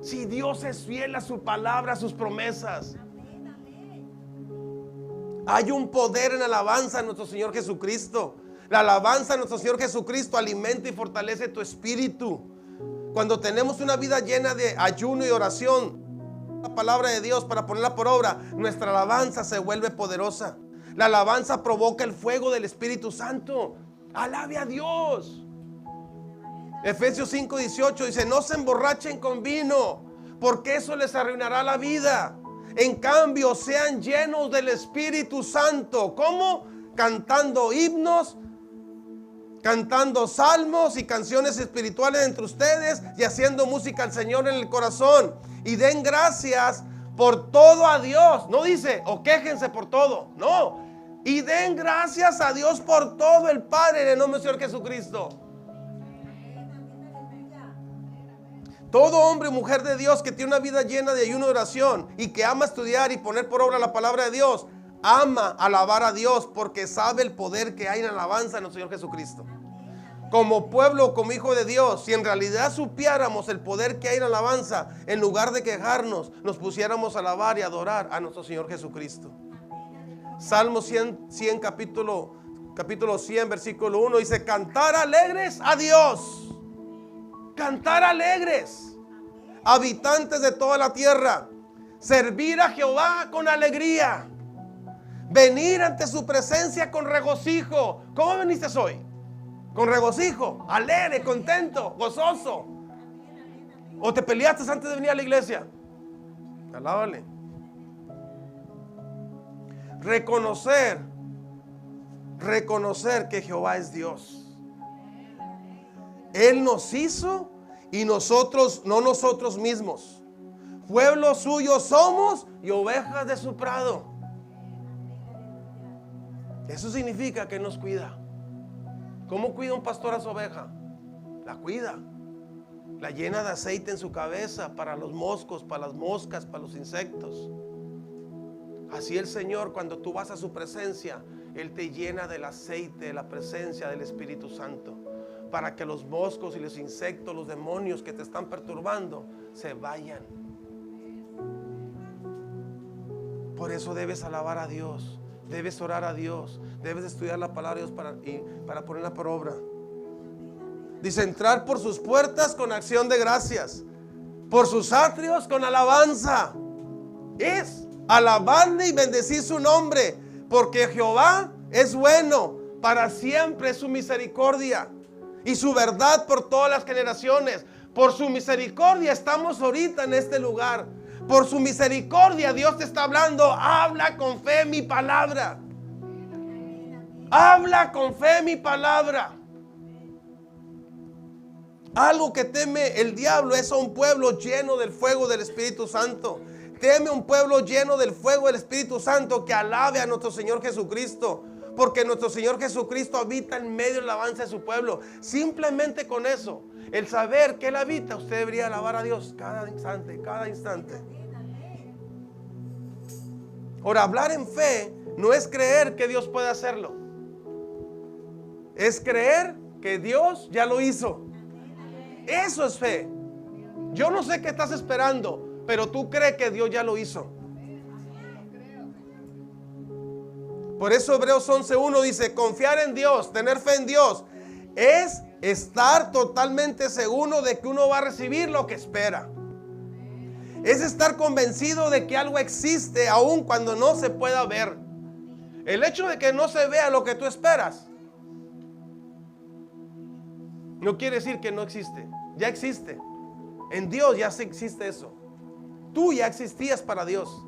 Si Dios es fiel a su palabra, a sus promesas. Hay un poder en la alabanza a nuestro Señor Jesucristo. La alabanza a nuestro Señor Jesucristo alimenta y fortalece tu espíritu. Cuando tenemos una vida llena de ayuno y oración, la palabra de Dios para ponerla por obra, nuestra alabanza se vuelve poderosa. La alabanza provoca el fuego del Espíritu Santo. Alabe a Dios. Efesios 5:18 dice, no se emborrachen con vino, porque eso les arruinará la vida. En cambio, sean llenos del Espíritu Santo. ¿Cómo? Cantando himnos, cantando salmos y canciones espirituales entre ustedes y haciendo música al Señor en el corazón. Y den gracias por todo a Dios. No dice, o quéjense por todo. No. Y den gracias a Dios por todo el Padre en el nombre del Señor Jesucristo. Todo hombre y mujer de Dios que tiene una vida llena de ayuno y oración y que ama estudiar y poner por obra la palabra de Dios, ama alabar a Dios porque sabe el poder que hay en alabanza en el Señor Jesucristo. Como pueblo, como hijo de Dios, si en realidad supiéramos el poder que hay en alabanza, en lugar de quejarnos, nos pusiéramos a alabar y adorar a nuestro Señor Jesucristo. Salmo 100 capítulo 100, versículo 1 dice, cantar alegres a Dios. Cantar alegres, habitantes de toda la tierra, servir a Jehová con alegría, venir ante su presencia con regocijo. ¿Cómo veniste hoy? Con regocijo, alegre, contento, gozoso. ¿O te peleaste antes de venir a la iglesia? Alábale. Reconocer que Jehová es Dios. Él nos hizo y nosotros, no nosotros mismos. Pueblo suyo somos y ovejas de su prado. Eso significa que nos cuida. ¿Cómo cuida un pastor a su oveja? La cuida. La llena de aceite en su cabeza para los moscos, para las moscas, para los insectos. Así el Señor, cuando tú vas a su presencia, Él te llena del aceite, de la presencia del Espíritu Santo, para que los moscos y los insectos, los demonios que te están perturbando, se vayan. Por eso debes alabar a Dios, debes orar a Dios, debes estudiar la palabra de Dios para ponerla por obra. Dice, entrar por sus puertas con acción de gracias, por sus atrios con alabanza. Es alabarle y bendecir su nombre, porque Jehová es bueno, para siempre es su misericordia y su verdad por todas las generaciones. Por su misericordia estamos ahorita en este lugar. Por su misericordia Dios te está hablando. Habla con fe mi palabra. Habla con fe mi palabra. Algo que teme el diablo es a un pueblo lleno del fuego del Espíritu Santo. Teme un pueblo lleno del fuego del Espíritu Santo que alabe a nuestro Señor Jesucristo. Porque nuestro Señor Jesucristo habita en medio de la alabanza de su pueblo. Simplemente con eso, el saber que Él habita, usted debería alabar a Dios cada instante, cada instante. Ahora, hablar en fe no es creer que Dios puede hacerlo. Es creer que Dios ya lo hizo. Eso es fe. Yo no sé qué estás esperando, pero tú crees que Dios ya lo hizo. Por eso Hebreos 11:1 dice, confiar en Dios, tener fe en Dios, es estar totalmente seguro de que uno va a recibir lo que espera. Es estar convencido de que algo existe aun cuando no se pueda ver. El hecho de que no se vea lo que tú esperas no quiere decir que no existe. Ya existe. En Dios ya existe eso. Tú ya existías para Dios.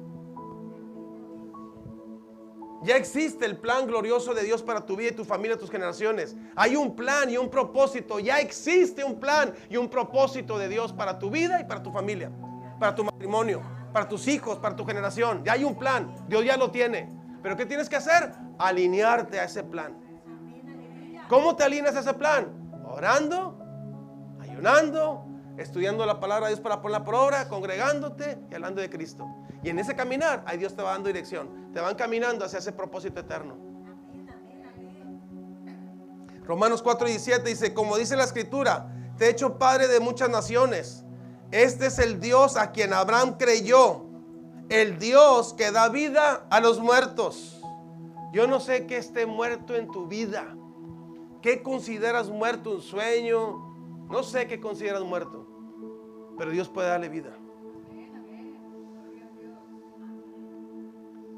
Ya existe el plan glorioso de Dios para tu vida y tu familia, tus generaciones. Hay un plan y un propósito. Ya existe un plan y un propósito de Dios para tu vida y para tu familia, para tu matrimonio, para tus hijos, para tu generación. Ya hay un plan. Dios ya lo tiene. Pero ¿qué tienes que hacer? Alinearte a ese plan. ¿Cómo te alineas a ese plan? Orando, ayunando, estudiando la palabra de Dios para ponerla por obra, congregándote y hablando de Cristo. Y en ese caminar, ahí Dios te va dando dirección. Te van caminando hacia ese propósito eterno. Romanos 4:17 dice, como dice la Escritura, te he hecho padre de muchas naciones. Este es el Dios a quien Abraham creyó, el Dios que da vida a los muertos. Yo no sé qué esté muerto en tu vida. ¿Qué consideras muerto? ¿Un sueño? No sé qué consideras muerto, pero Dios puede darle vida.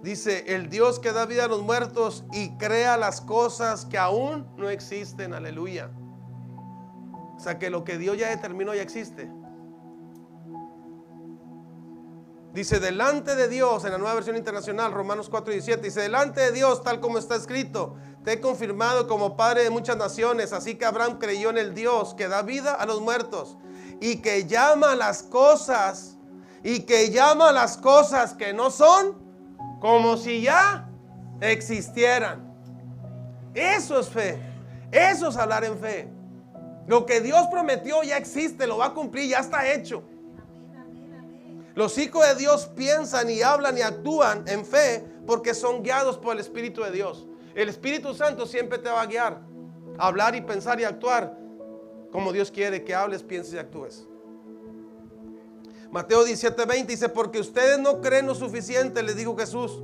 Dice, el Dios que da vida a los muertos y crea las cosas que aún no existen. Aleluya. O sea que lo que Dios ya determinó ya existe. Dice, delante de Dios, en la Nueva Versión Internacional, Romanos 4:17, dice, delante de Dios, tal como está escrito, te he confirmado como padre de muchas naciones. Así que Abraham creyó en el Dios que da vida a los muertos y que llama a las cosas que no son como si ya existieran. Eso es fe. Eso es hablar en fe. Lo que Dios prometió ya existe, lo va a cumplir, ya está hecho. Los hijos de Dios piensan y hablan y actúan en fe porque son guiados por el Espíritu de Dios. El Espíritu Santo siempre te va a guiar a hablar y pensar y actuar como Dios quiere que hables, pienses y actúes. Mateo 17:20 dice, porque ustedes no creen lo suficiente, les dijo Jesús.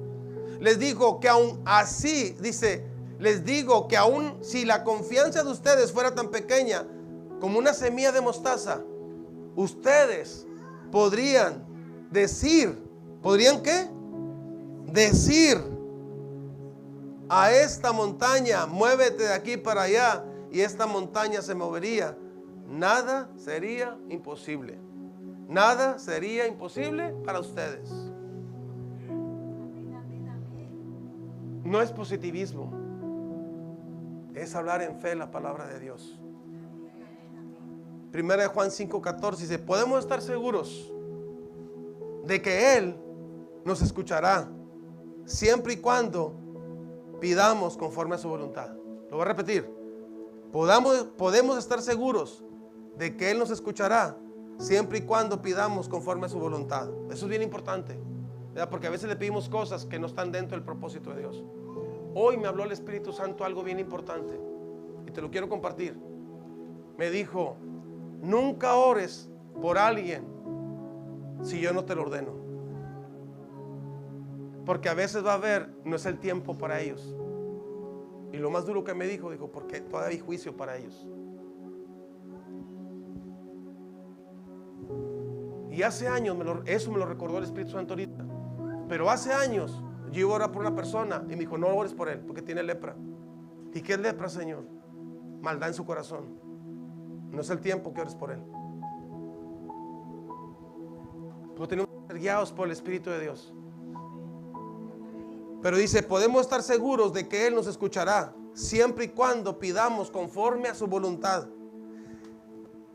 Les digo que aún así, dice, les digo que aún si la confianza de ustedes fuera tan pequeña como una semilla de mostaza, ustedes podrían decir, ¿podrían qué? Decir a esta montaña, muévete de aquí para allá, y esta montaña se movería. Nada sería imposible. Nada sería imposible para ustedes. No es positivismo, es hablar en fe la palabra de Dios. Primera de Juan 5:14 dice, podemos estar seguros de que Él nos escuchará siempre y cuando pidamos conforme a su voluntad. Lo voy a repetir. Podemos estar seguros de que Él nos escuchará siempre y cuando pidamos conforme a su voluntad. Eso es bien importante, ¿verdad? Porque a veces le pedimos cosas que no están dentro del propósito de Dios. Hoy me habló el Espíritu Santo algo bien importante y te lo quiero compartir. Me dijo, nunca ores por alguien si yo no te lo ordeno. Porque a veces va a haber, no es el tiempo para ellos. Y lo más duro que me dijo, porque todavía hay juicio para ellos. Y hace años, eso me lo recordó el Espíritu Santo ahorita. Pero hace años, yo iba a orar por una persona y me dijo, no ores por él, porque tiene lepra. ¿Y qué es lepra, Señor? Maldad en su corazón. No es el tiempo que ores por él. Porque tenemos que ser guiados por el Espíritu de Dios. Pero dice, podemos estar seguros de que Él nos escuchará siempre y cuando pidamos conforme a su voluntad.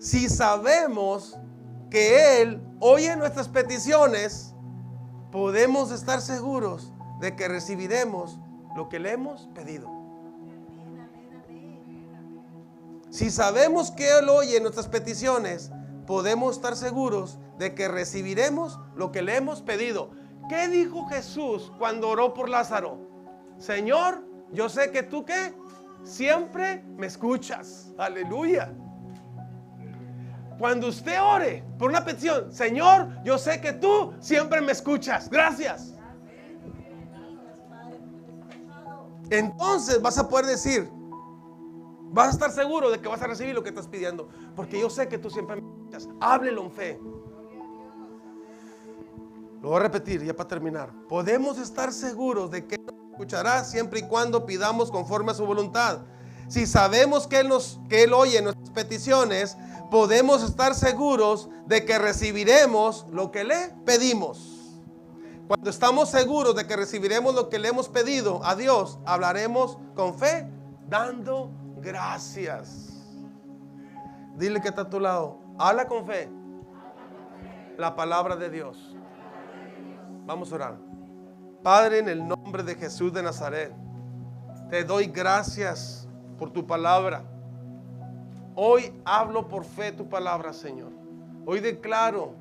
Si sabemos que Él oye nuestras peticiones, podemos estar seguros de que recibiremos lo que le hemos pedido. Si sabemos que Él oye nuestras peticiones, podemos estar seguros de que recibiremos lo que le hemos pedido. ¿Qué dijo Jesús cuando oró por Lázaro? Señor, yo sé que tú ¿qué? Siempre me escuchas. Aleluya. Cuando usted ore por una petición, Señor, yo sé que tú siempre me escuchas. Gracias. Entonces vas a poder decir, vas a estar seguro de que vas a recibir lo que estás pidiendo, porque yo sé que tú siempre me escuchas. Háblelo en fe. Lo voy a repetir ya para terminar. Podemos estar seguros de que nos escuchará siempre y cuando pidamos conforme a su voluntad. Si sabemos que Él oye nuestras peticiones, podemos estar seguros de que recibiremos lo que le pedimos. Cuando estamos seguros de que recibiremos lo que le hemos pedido a Dios, hablaremos con fe, dando gracias. Dile que está a tu lado, habla con fe la palabra de Dios. Vamos a orar. Padre, en el nombre de Jesús de Nazaret, te doy gracias por tu palabra. Hoy hablo por fe tu palabra, Señor. Hoy declaro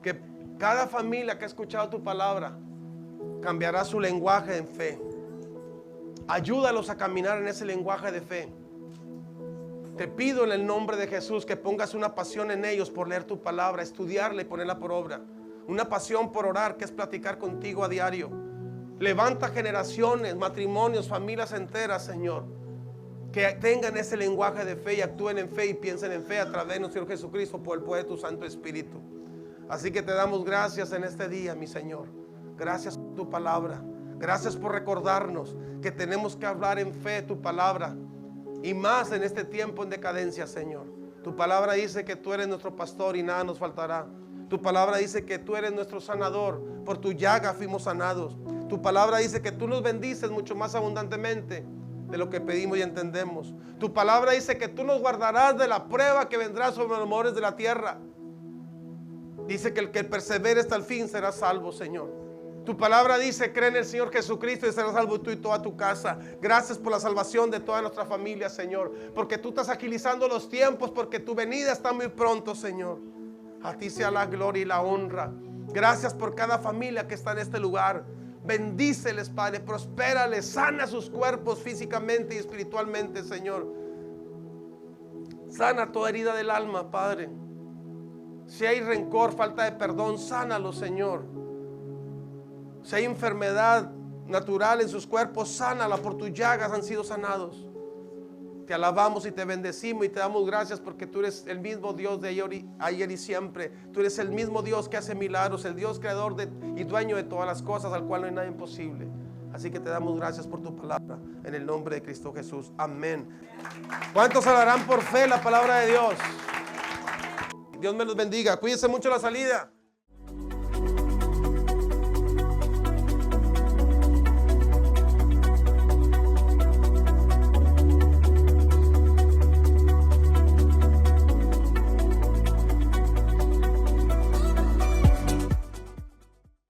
que cada familia que ha escuchado tu palabra cambiará su lenguaje en fe. Ayúdalos a caminar en ese lenguaje de fe. Te pido en el nombre de Jesús que pongas una pasión en ellos por leer tu palabra, estudiarla y ponerla por obra. Una pasión por orar, que es platicar contigo a diario. Levanta generaciones, matrimonios, familias enteras, Señor, que tengan ese lenguaje de fe y actúen en fe y piensen en fe a través de nuestro Señor Jesucristo por el poder de tu Santo Espíritu. Así que te damos gracias en este día, mi Señor. Gracias por tu palabra. Gracias por recordarnos que tenemos que hablar en fe tu palabra. Y más en este tiempo en decadencia, Señor. Tu palabra dice que tú eres nuestro pastor y nada nos faltará. Tu palabra dice que tú eres nuestro sanador. Por tu llaga fuimos sanados. Tu palabra dice que tú nos bendices mucho más abundantemente de lo que pedimos y entendemos. Tu palabra dice que tú nos guardarás de la prueba que vendrá sobre los moradores de la tierra. Dice que el que persevere hasta el fin será salvo, Señor. Tu palabra dice, cree en el Señor Jesucristo y serás salvo tú y toda tu casa. Gracias por la salvación de toda nuestra familia, Señor. Porque tú estás agilizando los tiempos, porque tu venida está muy pronto, Señor. A ti sea la gloria y la honra. Gracias por cada familia que está en este lugar. Bendíceles, Padre, prospérales, sana sus cuerpos físicamente y espiritualmente, Señor. Sana toda herida del alma, Padre. Si hay rencor, falta de perdón, sánalo, Señor. Si hay enfermedad natural en sus cuerpos, sánala, por tus llagas han sido sanados. Te alabamos y te bendecimos y te damos gracias porque tú eres el mismo Dios de ayer y siempre. Tú eres el mismo Dios que hace milagros, el Dios creador y dueño de todas las cosas, al cual no hay nada imposible. Así que te damos gracias por tu palabra en el nombre de Cristo Jesús. Amén. ¿Cuántos hablarán por fe la palabra de Dios? Dios me los bendiga. Cuídense mucho la salida.